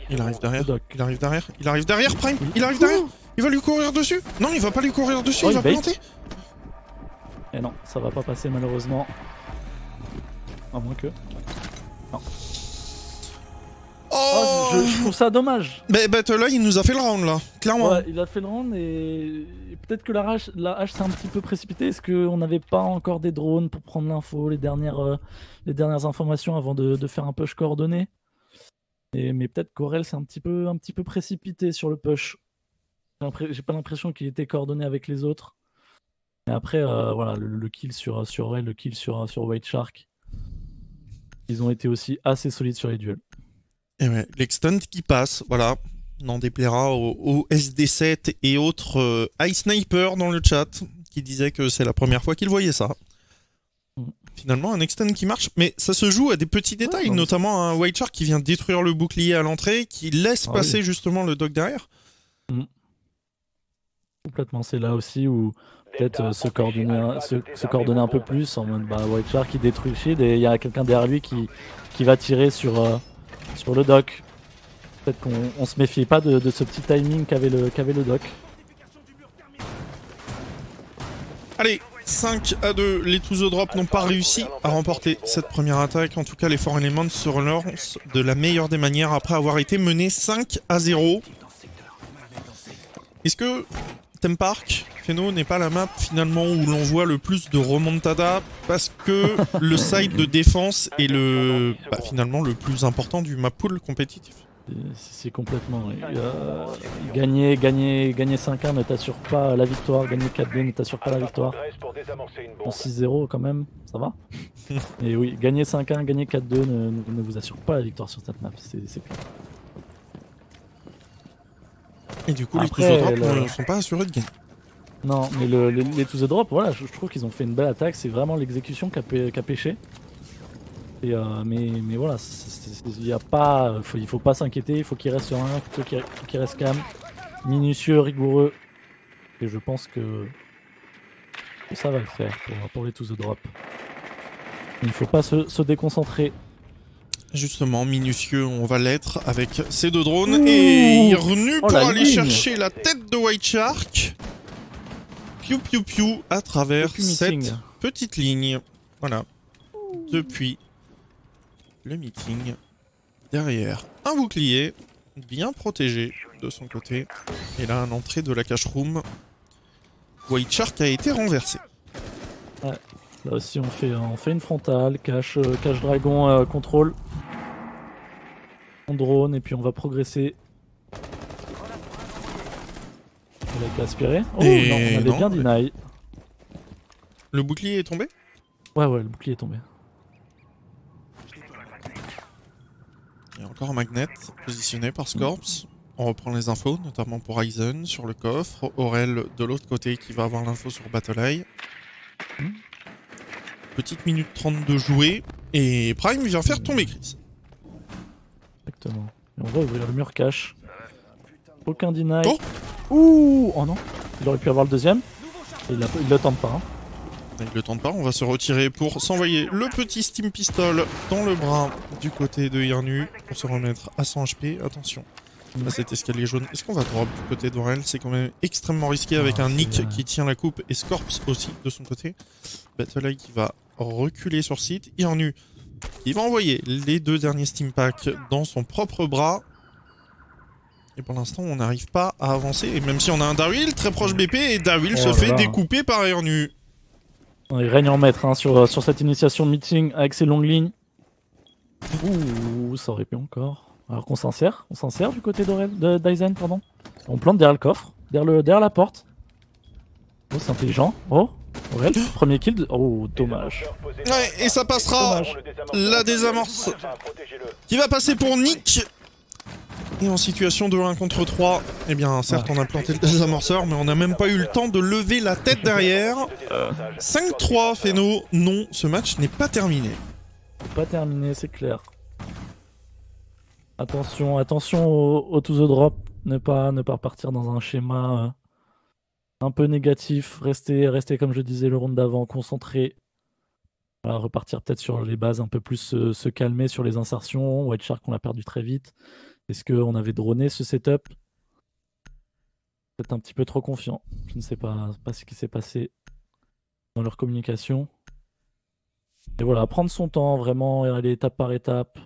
il arrive derrière. Doc. Il arrive derrière. Il arrive derrière, Prime. Il arrive derrière. Il va lui courir dessus. Non, il va pas lui courir dessus, Oh, il va il bait. planter. Et non, ça va pas passer malheureusement. À moins que. Non. Oh, Je trouve ça dommage. Mais BattleEye, il nous a fait le round là, clairement. Ouais, il a fait le round et peut-être que la hache s'est un petit peu précipitée. Est-ce qu'on n'avait pas encore des drones pour prendre l'info, les dernières informations avant de faire un push coordonné? Mais peut-être qu'Aurel s'est un petit peu précipité sur le push. J'ai pas l'impression qu'il était coordonné avec les autres. Et après, voilà, le kill sur Aurel, le kill sur White Shark. Ils ont été aussi assez solides sur les duels. Et ouais, l'extend qui passe, voilà. N'en déplaira au SD7 et autres Ice Sniper dans le chat qui disait que c'est la première fois qu'il voyait ça. Finalement, un extend qui marche, mais ça se joue à des petits détails, Ouais, notamment un White Shark qui vient détruire le bouclier à l'entrée, qui laisse passer justement le dog derrière. Complètement, c'est là aussi où peut-être se coordonner un peu plus en mode bah, White Shark qui détruit le shield et il y a quelqu'un derrière lui qui va tirer sur le doc. Peut-être qu'on se méfiait pas de ce petit timing qu'avait le doc. Allez, 5-2, les To The Drop n'ont pas réussi à remporter cette première attaque. En tout cas, les Four Elements se relancent de la meilleure des manières après avoir été menés 5-0. Est-ce que Theme Park, Feno, n'est pas la map finalement où l'on voit le plus de remontada parce que le side de défense est finalement le plus important du map pool compétitif? C'est complètement. Gagner 5-1 ne t'assure pas la victoire, gagner 4-2 ne t'assure pas la victoire. En 6-0 quand même, ça va. Et oui, gagner 5-1, gagner 4-2 ne vous assure pas la victoire sur cette map, c'est clair. Et du coup, Après, les To The Drop ne sont pas assurés de gagner. Non, mais les To The Drop, voilà, je trouve qu'ils ont fait une belle attaque, c'est vraiment l'exécution qui a pêché. Et mais voilà, il faut pas s'inquiéter, il faut qu'il reste serein, il faut qu'il reste calme, minutieux, rigoureux. Et je pense que ça va le faire pour les To The Drop. Il ne faut pas se déconcentrer. Justement, minutieux, on va l'être avec ces deux drones. Et il est revenu pour aller chercher la tête de White Shark. Piou piou piou à travers cette petite ligne. Voilà. Depuis le meeting. Derrière, un bouclier bien protégé de son côté. Et là, à l'entrée de la cache room, White Shark a été renversé. Ouais. Là aussi, on fait une frontale, cache dragon, contrôle. On drone et puis on va progresser. Il a été aspiré. Oh et non, on avait bien deny. Le bouclier est tombé? Ouais, le bouclier est tombé. Il y a encore un magnet positionné par Scorps. On reprend les infos, notamment pour Aizen sur le coffre. Aurel de l'autre côté qui va avoir l'info sur BattleEye. Petite minute 30 de jouer. Et Prime vient faire tomber Chris. Exactement. Et on va ouvrir le mur cache. Aucun deny. Oh, ouh, oh non. Il aurait pu avoir le deuxième. Il le tente pas. Hein. Il le tente pas, on va se retirer pour s'envoyer le petit Steam Pistol dans le bras du côté de Irnu pour se remettre à 100 HP. Attention à cet escalier jaune. Est-ce qu'on va drop du côté d'Aurel? C'est quand même extrêmement risqué avec un Nick qui tient la coupe et Scorps aussi de son côté. BattleEye qui va reculer sur site. Irnu, il va envoyer les deux derniers Steam Packs dans son propre bras. Et pour l'instant, on n'arrive pas à avancer. Et même si on a un Darryl très proche BP, et Darryl Oh se là fait là. découper par Ernu. Il règne en maître hein, sur cette initiation de meeting avec ses longues lignes. Ouh, ça aurait pu encore. Alors qu'on s'insère du côté d'Aizen, pardon. On plante derrière le coffre, derrière la porte. Oh, c'est intelligent. Oh, Aurel, premier kill. Oh, dommage. Ouais, et ça passera. Dommage. La désamorce qui va passer pour Nick. Et en situation de 1 contre 3, eh bien certes on a planté le désamorceur, mais on n'a même pas eu le temps de lever la tête derrière. 5-3 Feno, non, ce match n'est pas terminé. Pas terminé, c'est clair. Attention au to the drop. Ne pas repartir dans un schéma un peu négatif. Rester comme je disais le round d'avant, concentré. Voilà, repartir peut-être sur les bases, un peu plus se calmer sur les insertions. White Shark on l'a perdu très vite. Est-ce qu'on avait droné ce setup? Peut-être un petit peu trop confiant. Je ne sais pas ce qui s'est passé dans leur communication. Et voilà, prendre son temps, vraiment aller étape par étape.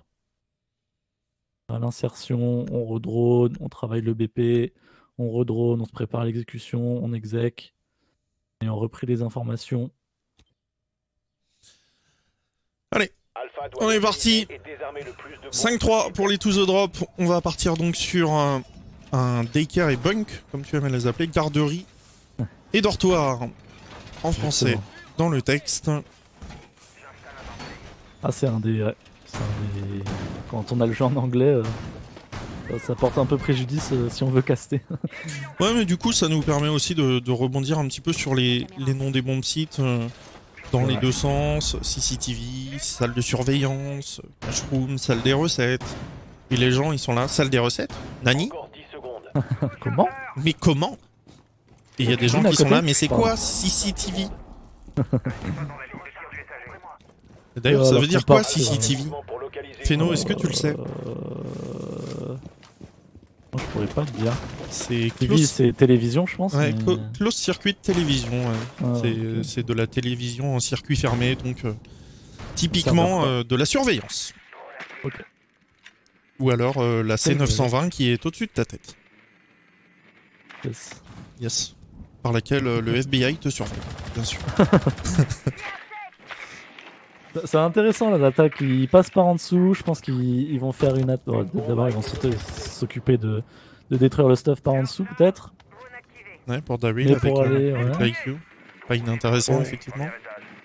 À l'insertion, on redrone, on travaille le BP, on redrone, on se prépare à l'exécution, on exec. Et on reprit les informations. Allez, on est parti. 5-3 pour les to the drop. On va partir donc sur un daycare et bunk, comme tu aimes les appeler, garderie et dortoir en français dans le texte. Ah, c'est un des... Quand on a le jeu en anglais, ça porte un peu préjudice si on veut caster. Ouais, mais du coup, ça nous permet aussi de rebondir un petit peu sur les noms des bombes sites dans les deux sens. CCTV, salle de surveillance, cashroom, salle des recettes. Et les gens, ils sont là, salle des recettes? Nani? Comment? Mais comment? Et il y a des gens qui sont là, mais c'est quoi CCTV? D'ailleurs, ça veut dire quoi CCTV? Feno, est-ce que tu le sais? Je pourrais pas le dire. C'est c'est télévision, je pense. Ouais, mais... close circuit de télévision. Ouais. Ah, c'est de la télévision en circuit fermé, donc typiquement de la surveillance. Ok. Ou alors la C920 qui est au-dessus de ta tête. Yes. Yes. Par laquelle le FBI te surveille, bien sûr. C'est intéressant là, l'attaque, ils passent par en dessous, je pense qu'ils vont faire une attaque. D'abord ils vont s'occuper de détruire le stuff par en dessous peut-être. Ouais, pour Darryl avec l'IQ. Pas inintéressant effectivement.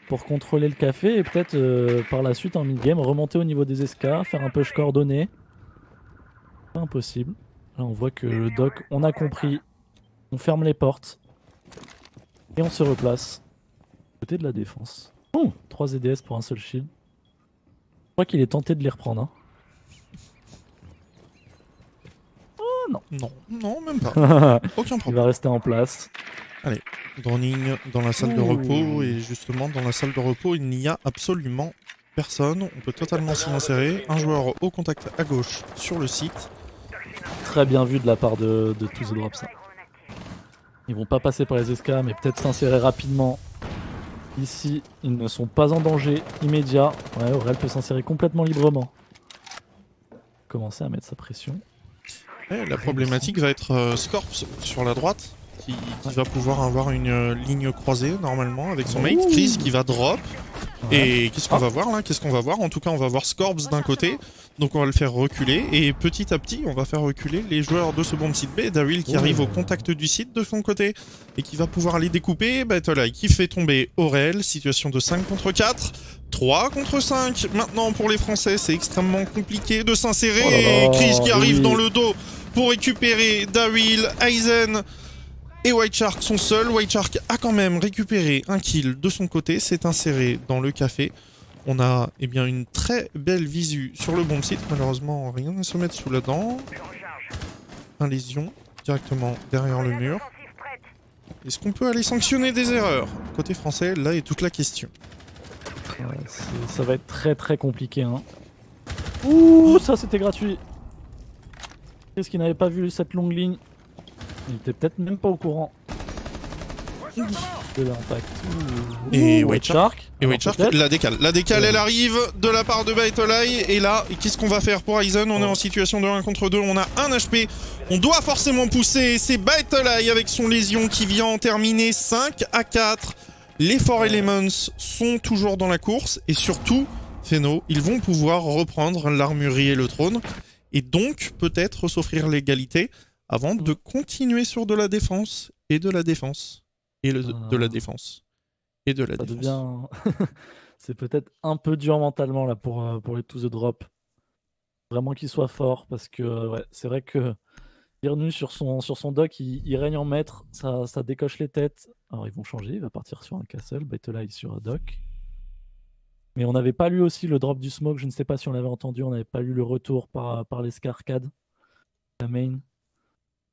Pour contrôler le café et peut-être par la suite en mid-game remonter au niveau des escas, faire un push coordonné. Pas impossible. Là on voit que le doc, on a compris, on ferme les portes et on se replace côté de la défense. Oh, 3 EDS pour un seul shield. Je crois qu'il est tenté de les reprendre. Hein. Oh non. Non, même pas. Aucun problème. Il va rester en place. Allez, droning dans la salle de repos. Et justement, dans la salle de repos, il n'y a absolument personne. On peut totalement s'y insérer. Un joueur au contact à gauche sur le site. Très bien vu de la part de To The Drop ça. Ils vont pas passer par les escas, mais peut-être s'insérer rapidement. Ici, ils ne sont pas en danger immédiat. Ouais, Aurel peut s'insérer complètement librement. Commencer à mettre sa pression. Ouais, la problématique va être Scorps sur la droite, qui va pouvoir avoir une ligne croisée normalement avec son mate. Chris qui va drop. Et qu'est-ce qu'on va voir là? Qu'est-ce qu'on va voir? En tout cas, on va voir Scorps d'un côté. Donc on va le faire reculer. Et petit à petit, on va faire reculer les joueurs de ce bomb site B. Darryl qui arrive au contact du site de son côté. Et qui va pouvoir les découper. Battle qui fait tomber Aurel. Situation de 5 contre 4. 3 contre 5. Maintenant pour les Français, c'est extrêmement compliqué de s'insérer. Chris qui arrive dans le dos pour récupérer Darryl, Aizen et White Shark sont seuls. White Shark a quand même récupéré un kill de son côté, s'est inséré dans le café. On a bien une très belle visu sur le bomb site. Malheureusement, rien ne se met sous la dent. Un lésion directement derrière le mur. Est-ce qu'on peut aller sanctionner des erreurs? Côté français, là est toute la question. Ouais, ça va être très très compliqué. Hein. Ouh, ça c'était gratuit. Qu'est-ce qu'il n'avait pas vu cette longue ligne? Il était peut-être même pas au courant. de l'impact. Et White Shark. Et White Shark, la décale. La décale, elle arrive de la part de Baitolai. Et là, qu'est-ce qu'on va faire pour Aizen? On est en situation de 1 contre 2. On a 1 HP. On doit forcément pousser. C'est Baitolai avec son lésion qui vient en terminer 5 à 4. Les Four Elements sont toujours dans la course. Et surtout, Feno, ils vont pouvoir reprendre l'armurerie et le trône. Et donc, peut-être s'offrir l'égalité avant de continuer sur de la défense. Et de la défense. Et de la défense. Et de la Ça défense. devient... C'est peut-être un peu dur mentalement là pour les To The Drop. Vraiment qu'il soit fort parce que ouais, c'est vrai que Irnu sur son dock, il règne en maître, ça décoche les têtes. Alors ils vont changer, il va partir sur un castle, Baitolai sur un dock. Mais on n'avait pas lu aussi le drop du smoke, je ne sais pas si on l'avait entendu, on n'avait pas lu le retour par les Scarcades, la main.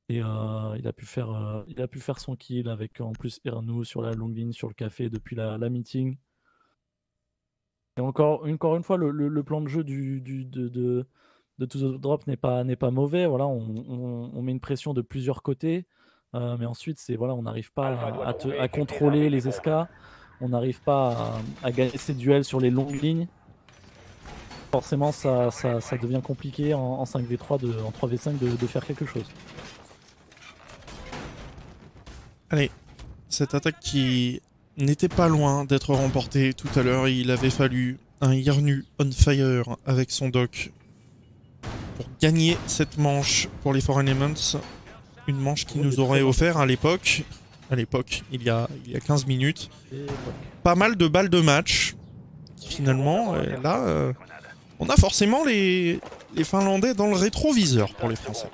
Et il a pu faire son kill avec en plus Irnu sur la longue ligne, sur le café depuis la meeting. Et encore une fois, le plan de jeu de To The Drop n'est pas mauvais. Voilà, on met une pression de plusieurs côtés. Mais ensuite, voilà, on n'arrive pas à contrôler les escas. On n'arrive pas à gagner ces duels sur les longues lignes. Forcément, ça devient compliqué en 5v3, en 3v5 de faire quelque chose. Allez, cette attaque qui n'était pas loin d'être remportée tout à l'heure. Il avait fallu un Irnu on fire avec son dock pour gagner cette manche pour les Four Elements. Une manche qui nous aurait offert à l'époque, il y a 15 minutes, pas mal de balles de match. Finalement, là, on a forcément les Finlandais dans le rétroviseur pour les Français.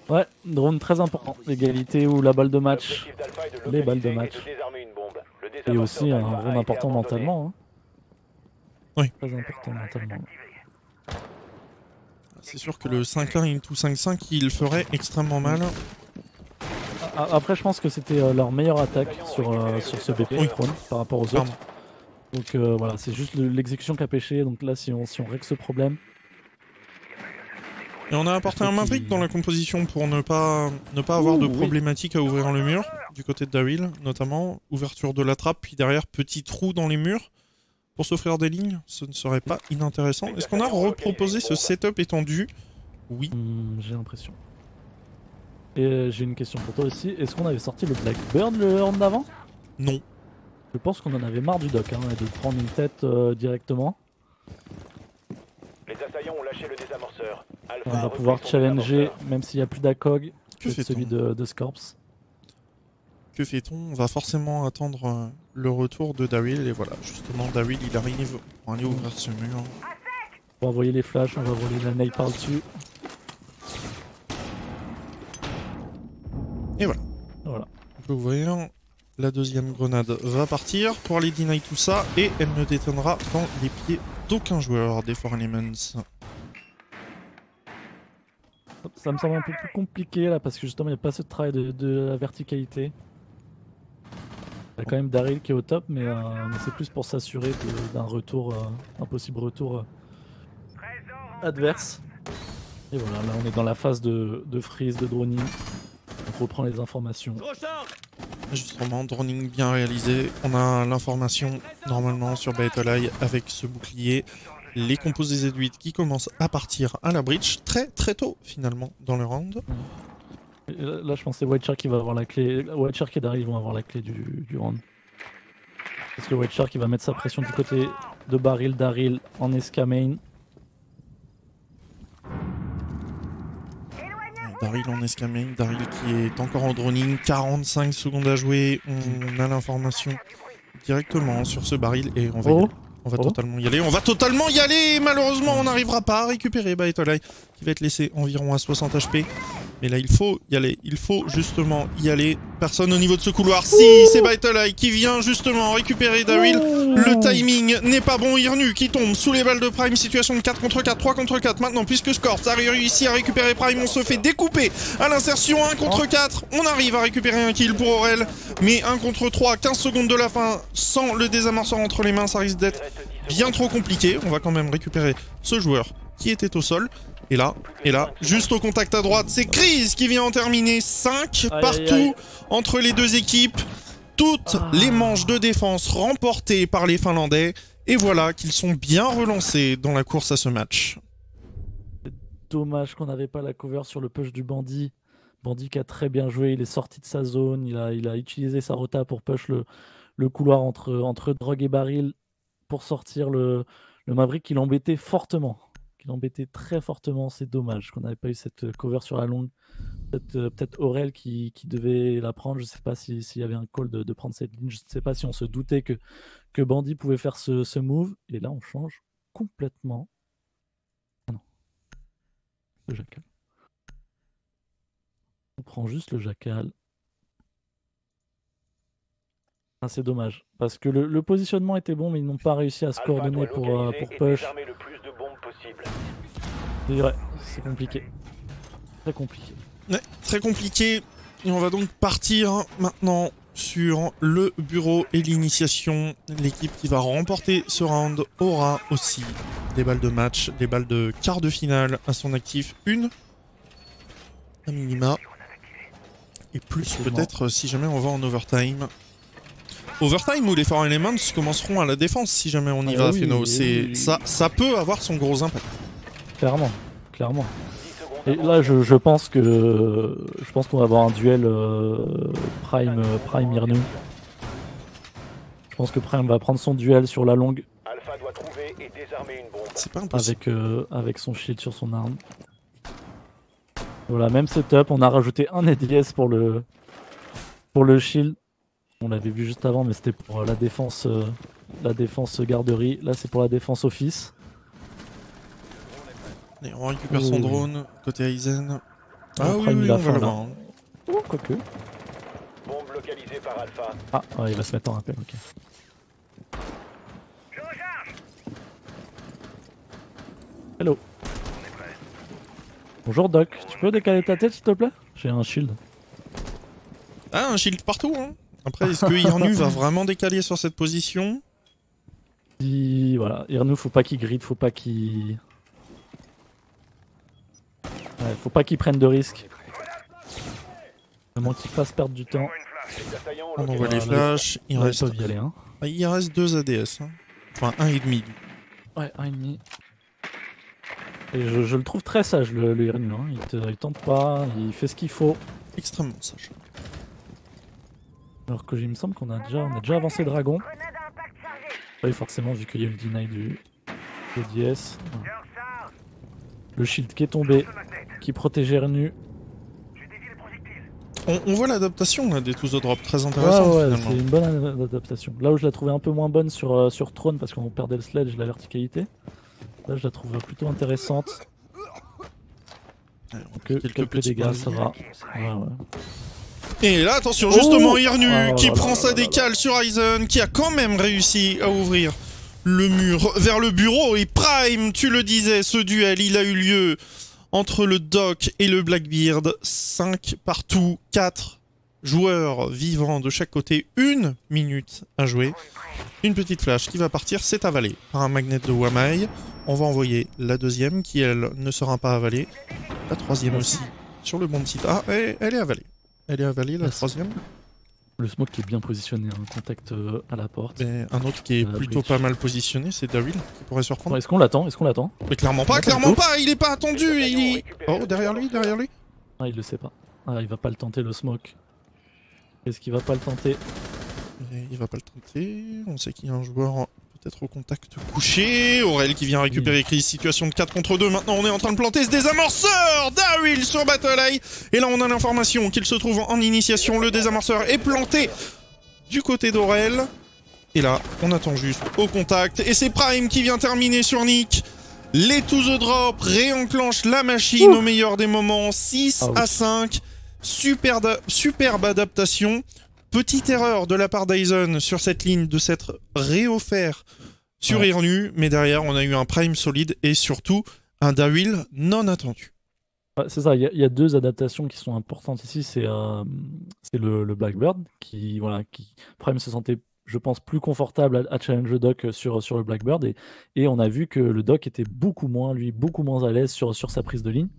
Ouais, drone très important. L'égalité ou la balle de match. Les balles de match. Et aussi un drone important mentalement. Hein. Oui. Très important mentalement. C'est sûr que le 5-1 into 5-5, il ferait extrêmement mal. Après, je pense que c'était leur meilleure attaque sur ce BP drone par rapport aux autres. Donc voilà, c'est juste l'exécution qui a pêché. Donc là, si on règle ce problème. Et on a apporté un Maverick dans la composition pour ne pas avoir de problématique à ouvrir le mur, du côté de Daryl notamment. Ouverture de la trappe, puis derrière, petit trou dans les murs pour s'offrir des lignes. Ce ne serait pas inintéressant. Est-ce qu'on a reproposé ce setup étendu? Oui. J'ai l'impression. Et j'ai une question pour toi aussi. Est-ce qu'on avait sorti le Blackbird le round d'avant? Non. Je pense qu'on en avait marre du dock, hein, et de prendre une tête directement. Les assaillants ont lâché le désamorceur. On va pouvoir challenger, même s'il n'y a plus d'ACOG, que celui de Scorps. Que fait-on? On va forcément attendre le retour de Daryl. Et voilà, justement, Daryl, il arrive pour aller ouvrir ce mur. On va envoyer les flashs, on va envoyer la nail par-dessus. Et voilà. On peut ouvrir. La deuxième grenade va partir pour aller deny tout ça. Et elle ne détonnera dans les pieds d'aucun joueur des Four Elements. Ça me semble un peu plus compliqué là parce que justement il n'y a pas ce travail de la verticalité. Il y a quand même Daryl qui est au top, mais c'est plus pour s'assurer d'un retour, un possible retour adverse. Et voilà, là on est dans la phase de freeze, de droning. On reprend les informations. Justement, droning bien réalisé. On a l'information normalement sur Baitolai avec ce bouclier. Les composés Z8 qui commencent à partir à la bridge très tôt finalement dans le round. Là je pense que c'est White Shark qui va avoir la clé. White Shark et Daryl vont avoir la clé du round. Parce que White Shark il va mettre sa pression du côté de Baril, Daryl en escamain. Daryl en escamain, Daryl qui est encore en droning, 45 secondes à jouer. On a l'information directement sur ce baril et on va y aller. On va totalement y aller. On va totalement y aller. Malheureusement, on n'arrivera pas à récupérer Baitolai qui va être laissé environ à 60 HP. Mais là, il faut y aller. Il faut justement y aller. Personne au niveau de ce couloir. Si, c'est Baitolai qui vient justement récupérer Daryl. Le timing n'est pas bon. Irnu qui tombe sous les balles de Prime. Situation de 4 contre 4, 3 contre 4. Maintenant, puisque Scorps a réussi à récupérer Prime, on se fait découper à l'insertion 1 contre 4. On arrive à récupérer un kill pour Aurel. Mais 1 contre 3, 15 secondes de la fin. Sans le désamorceur entre les mains, ça risque d'être bien trop compliqué. On va quand même récupérer ce joueur qui était au sol. Et là, juste au contact à droite, c'est Chris qui vient en terminer 5 partout entre les deux équipes. toutes les manches de défense remportées par les Finlandais. Et voilà qu'ils sont bien relancés dans la course à ce match. Dommage qu'on n'avait pas la cover sur le push du Bandit. Bandit qui a très bien joué, il est sorti de sa zone, il a utilisé sa rota pour push le couloir entre Drogue et Baril pour sortir le Maverick qui l'embêtait fortement. Qui l'embêtait très fortement, c'est dommage qu'on n'avait pas eu cette cover sur la longue. Peut-être Aurel qui devait la prendre, je ne sais pas s'il y avait un call de prendre cette ligne, je ne sais pas si on se doutait que Bandit pouvait faire ce move, et là on change complètement. Ah non, le jackal. On prend juste le jackal. Ah, c'est dommage, parce que le positionnement était bon, mais ils n'ont pas réussi à se coordonner pour push. C'est vrai, c'est compliqué. Très compliqué. Ouais, très compliqué. Et on va donc partir maintenant sur le bureau et l'initiation. L'équipe qui va remporter ce round aura aussi des balles de match, des balles de quart de finale à son actif. Une, à minima. Et plus peut-être si jamais on va en overtime. Overtime où les Foreign Elements commenceront à la défense si jamais on y va, oui, Feno. oui. Ça peut avoir son gros impact. Clairement, clairement. Et là, je pense qu'on va avoir un duel Prime Irnu. Je pense que Prime va prendre son duel sur la longue. Alpha doit trouver et désarmer une bombe. C'est pas impossible. Avec son shield sur son arme. Voilà, même setup. On a rajouté un ADS pour le shield. On l'avait vu juste avant, mais c'était pour la défense garderie. Là, c'est pour la défense office. Et on récupère son drone côté Aizen. Ah oui, on va le voir. Oh, quoique. Bombe localisée par Alpha. Ah, ouais, il va se mettre en rappel, ok. Hello. Bonjour Doc, tu peux décaler ta tête s'il te plaît? J'ai un shield. Ah, un shield partout, hein. Après, est-ce que Irnu va vraiment décaler sur cette position? Voilà, Irnu, faut pas qu'il grid, faut pas qu'il... Ouais, faut pas qu'il prenne de risques. Vraiment qu'il fasse perdre du temps. On envoie les flashs. Il reste... Ils peuvent y aller, hein. Il reste 2 ADS. Hein. Enfin, 1,5. Ouais, 1,5. Et je le trouve très sage, le Irnu. Hein. Il tente pas, il fait ce qu'il faut. Extrêmement sage. Alors que il me semble qu'on a déjà avancé Dragon. Oui, forcément, vu qu'il y a eu le deny du DS. Le shield qui est tombé, qui protégeait Irnu. On voit l'adaptation là, des Tools of Drop, très intéressante. Ouais, c'est une bonne adaptation. Là où je la trouvais un peu moins bonne sur Throne parce qu'on perdait le sledge et la verticalité. Là, je la trouve plutôt intéressante. Quelques dégâts, ça va. Ouais. Et là, attention, justement, Irnu qui prend sa décale sur Aizen, qui a quand même réussi à ouvrir le mur vers le bureau. Et Prime, tu le disais, ce duel, il a eu lieu entre le Doc et le Blackbeard. 5 partout, 4 joueurs vivants de chaque côté. 1 minute à jouer. Une petite flash qui va partir, c'est avalé par un magnet de Wamai. On va envoyer la deuxième qui, elle, ne sera pas avalée. La troisième aussi, sur le bon site. Ah, elle est avalée. Elle est avalée, la troisième. Le smoke qui est bien positionné, un contact à la porte. Et un autre qui est plutôt pas mal positionné, c'est Daryl, qui pourrait surprendre. Ouais, est-ce qu'on l'attend? Mais clairement pas, il est pas attendu. Oh, derrière lui. Ah, il le sait pas. Ah, il va pas le tenter, le smoke. Est-ce qu'il va pas le tenter? Il va pas le tenter. On sait qu'il y a un joueur peut-être au contact couché. Aurel qui vient récupérer crise, situation de 4 contre 2. Maintenant, on est en train de planter ce désamorceur. Daryl sur Battle Eye. Et là, on a l'information qu'il se trouve en initiation. Le désamorceur est planté du côté d'Aurel. Et là, on attend juste au contact. Et c'est Prime qui vient terminer sur Nick. Les To The Drop réenclenchent la machine au meilleur des moments. 6 à 5. Superbe adaptation. Petite erreur de la part d'Aizen sur cette ligne de s'être réoffert sur Irnu, mais derrière on a eu un Prime solide et surtout un Daryl non attendu. Ouais, c'est ça, il y a 2 adaptations qui sont importantes ici. C'est le Blackbird qui Prime se sentait, je pense, plus confortable à challenge le Doc sur le Blackbird et on a vu que le Doc était beaucoup moins à l'aise sur sa prise de ligne.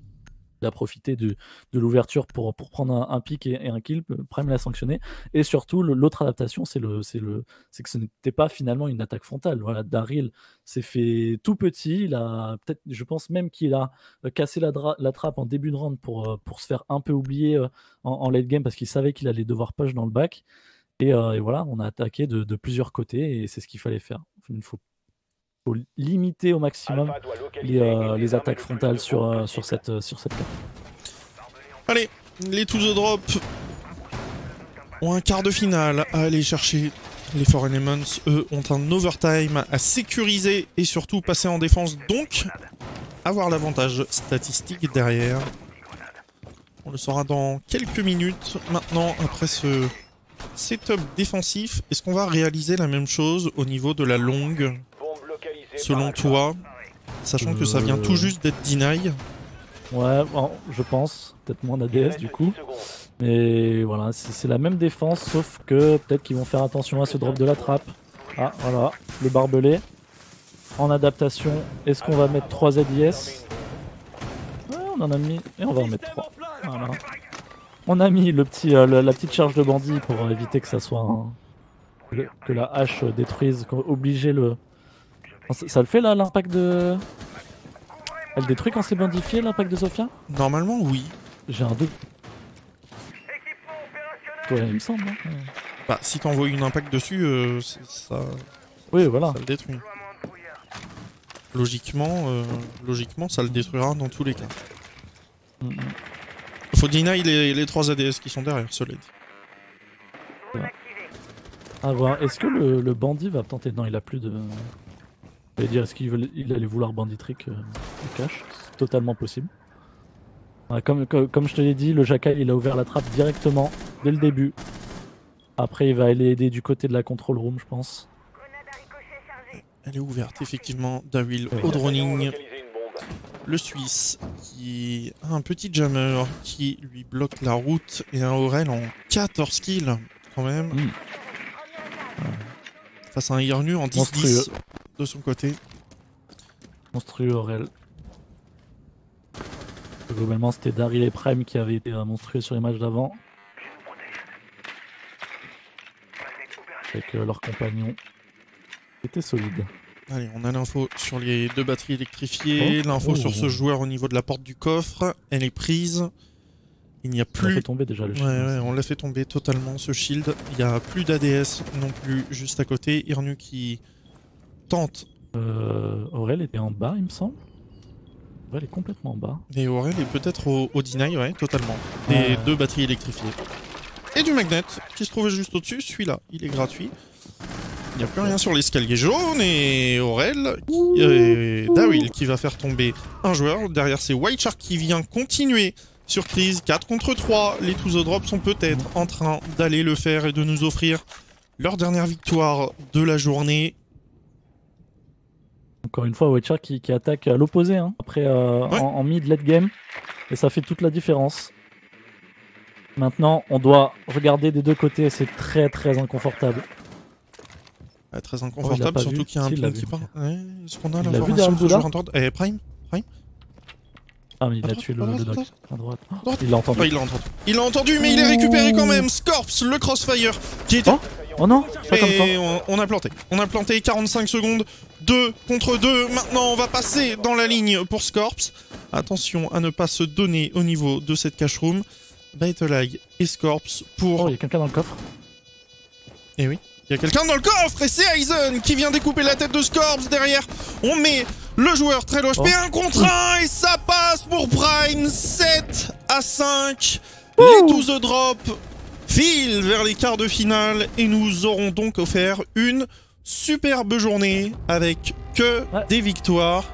Il a profité de l'ouverture pour prendre un pick et un kill. Prime l'a sanctionné. Et surtout, l'autre adaptation, c'est que ce n'était pas finalement une attaque frontale. Voilà, Daryl s'est fait tout petit. Il a peut-être, je pense même qu'il a cassé la trappe en début de round pour se faire un peu oublier en late game parce qu'il savait qu'il allait devoir push dans le back. Et voilà, on a attaqué de plusieurs côtés et c'est ce qu'il fallait faire. Il faut limiter au maximum les attaques frontales sur cette carte. Allez, les To The Drop ont un quart de finale à aller chercher. Les Four Elements, eux, ont un overtime à sécuriser et surtout passer en défense, donc avoir l'avantage statistique derrière. On le saura dans quelques minutes. Maintenant, après ce setup défensif, est-ce qu'on va réaliser la même chose au niveau de la longue, selon toi, sachant que ça vient tout juste d'être deny? Ouais, bon, je pense. Peut-être moins d'ADS du coup. Mais voilà, c'est la même défense, sauf que peut-être qu'ils vont faire attention à ce drop de la trappe. Ah, voilà, le barbelé. En adaptation, est-ce qu'on va mettre 3 ADS? Ouais, on en a mis. Et on va en mettre 3. Voilà. On a mis la petite charge de bandit pour éviter que ça soit que la hache détruise, obliger le... Ça le fait là, l'impact de... Elle détruit quand c'est bandifié, l'impact de Zofia? Normalement, oui. J'ai un doute. Ouais, il me semble. Hein. Bah, si t'envoies une impact dessus, oui, voilà. Ça le détruit. Logiquement, ça le détruira dans tous les cas. Faut deny les 3 ADS qui sont derrière, cela dit. Ouais. À voir. Est-ce que le bandit va tenter... Non, il a plus de... Je vais dire, est-ce qu'il allait vouloir bandit trick cash? C'est totalement possible. Ouais, comme je te l'ai dit, le Jackal il a ouvert la trappe directement dès le début. Après il va aller aider du côté de la control room, je pense. Elle est ouverte effectivement, Daryl au droning. Le Suisse qui a un petit jammer qui lui bloque la route et un Aurel en 14 kills quand même. Face à un Irnu en 10-10 de son côté. Monstrueux Aurel. Globalement c'était Daryl et Prime qui avaient été monstrueux sur les matchs d'avant. Avec leurs compagnons. C'était solide. Allez, on a l'info sur les 2 batteries électrifiées, l'info sur ce joueur au niveau de la porte du coffre, elle est prise. Il n'y a plus... On l'a fait tomber déjà le shield. Ouais, on l'a fait tomber totalement ce shield. Il n'y a plus d'ADS non plus juste à côté. Irnu qui tente. Aurel était en bas il me semble. Aurel est complètement en bas. Et Aurel est peut-être au deny, ouais, totalement. Des 2 batteries électrifiées. Et du magnet qui se trouvait juste au-dessus, celui-là, il est gratuit. Il n'y a plus rien sur l'escalier jaune et Aurel et Daryl qui va faire tomber un joueur. Derrière c'est White Shark qui vient continuer. Surprise, 4 contre 3. Les To The Drop sont peut-être en train d'aller le faire et de nous offrir leur dernière victoire de la journée. Encore une fois, White Shark qui attaque à l'opposé, hein. Après ouais. en mid late game. Et ça fait toute la différence. Maintenant, on doit regarder des 2 côtés et c'est très très inconfortable. Très inconfortable, surtout qu'il y a un ping qui part. Ouais, est-ce qu'on a l'information de ce joueur en droite? Prime? Ah mais il a tué le doc à droite. Il l'a entendu. Il l'a entendu, mais il est récupéré quand même. Scorps, le crossfire qui était... Oh non, pas comme ça. Et on a planté. On a planté 45 secondes. 2 contre 2. Maintenant, on va passer dans la ligne pour Scorps. Attention à ne pas se donner au niveau de cette cash room. Baitelag et Scorps pour... Oh, il y a quelqu'un dans le coffre. Eh oui. Il y a quelqu'un dans le coffre et c'est Aizen qui vient découper la tête de Scorps derrière. On met le joueur très low HP 1 contre 1 et ça passe pour Prime 7-5. Les To The Drop filent vers les quarts de finale et nous aurons donc offert une superbe journée avec que des victoires.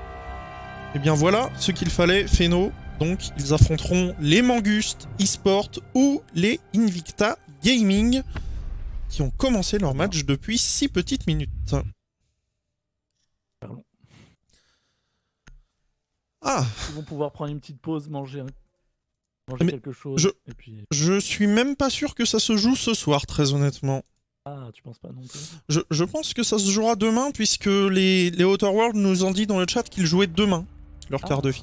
Et bien voilà ce qu'il fallait, Feno. Donc ils affronteront les Mangust eSport ou les Invicta Gaming, qui ont commencé leur match depuis 6 petites minutes. Ah. Ils vont pouvoir prendre une petite pause, manger quelque chose. Et puis... Je suis même pas sûr que ça se joue ce soir, très honnêtement. Ah, tu penses pas non plus? Je pense que ça se jouera demain, puisque les Outer Worlds nous ont dit dans le chat qu'ils jouaient demain leur quart de finale.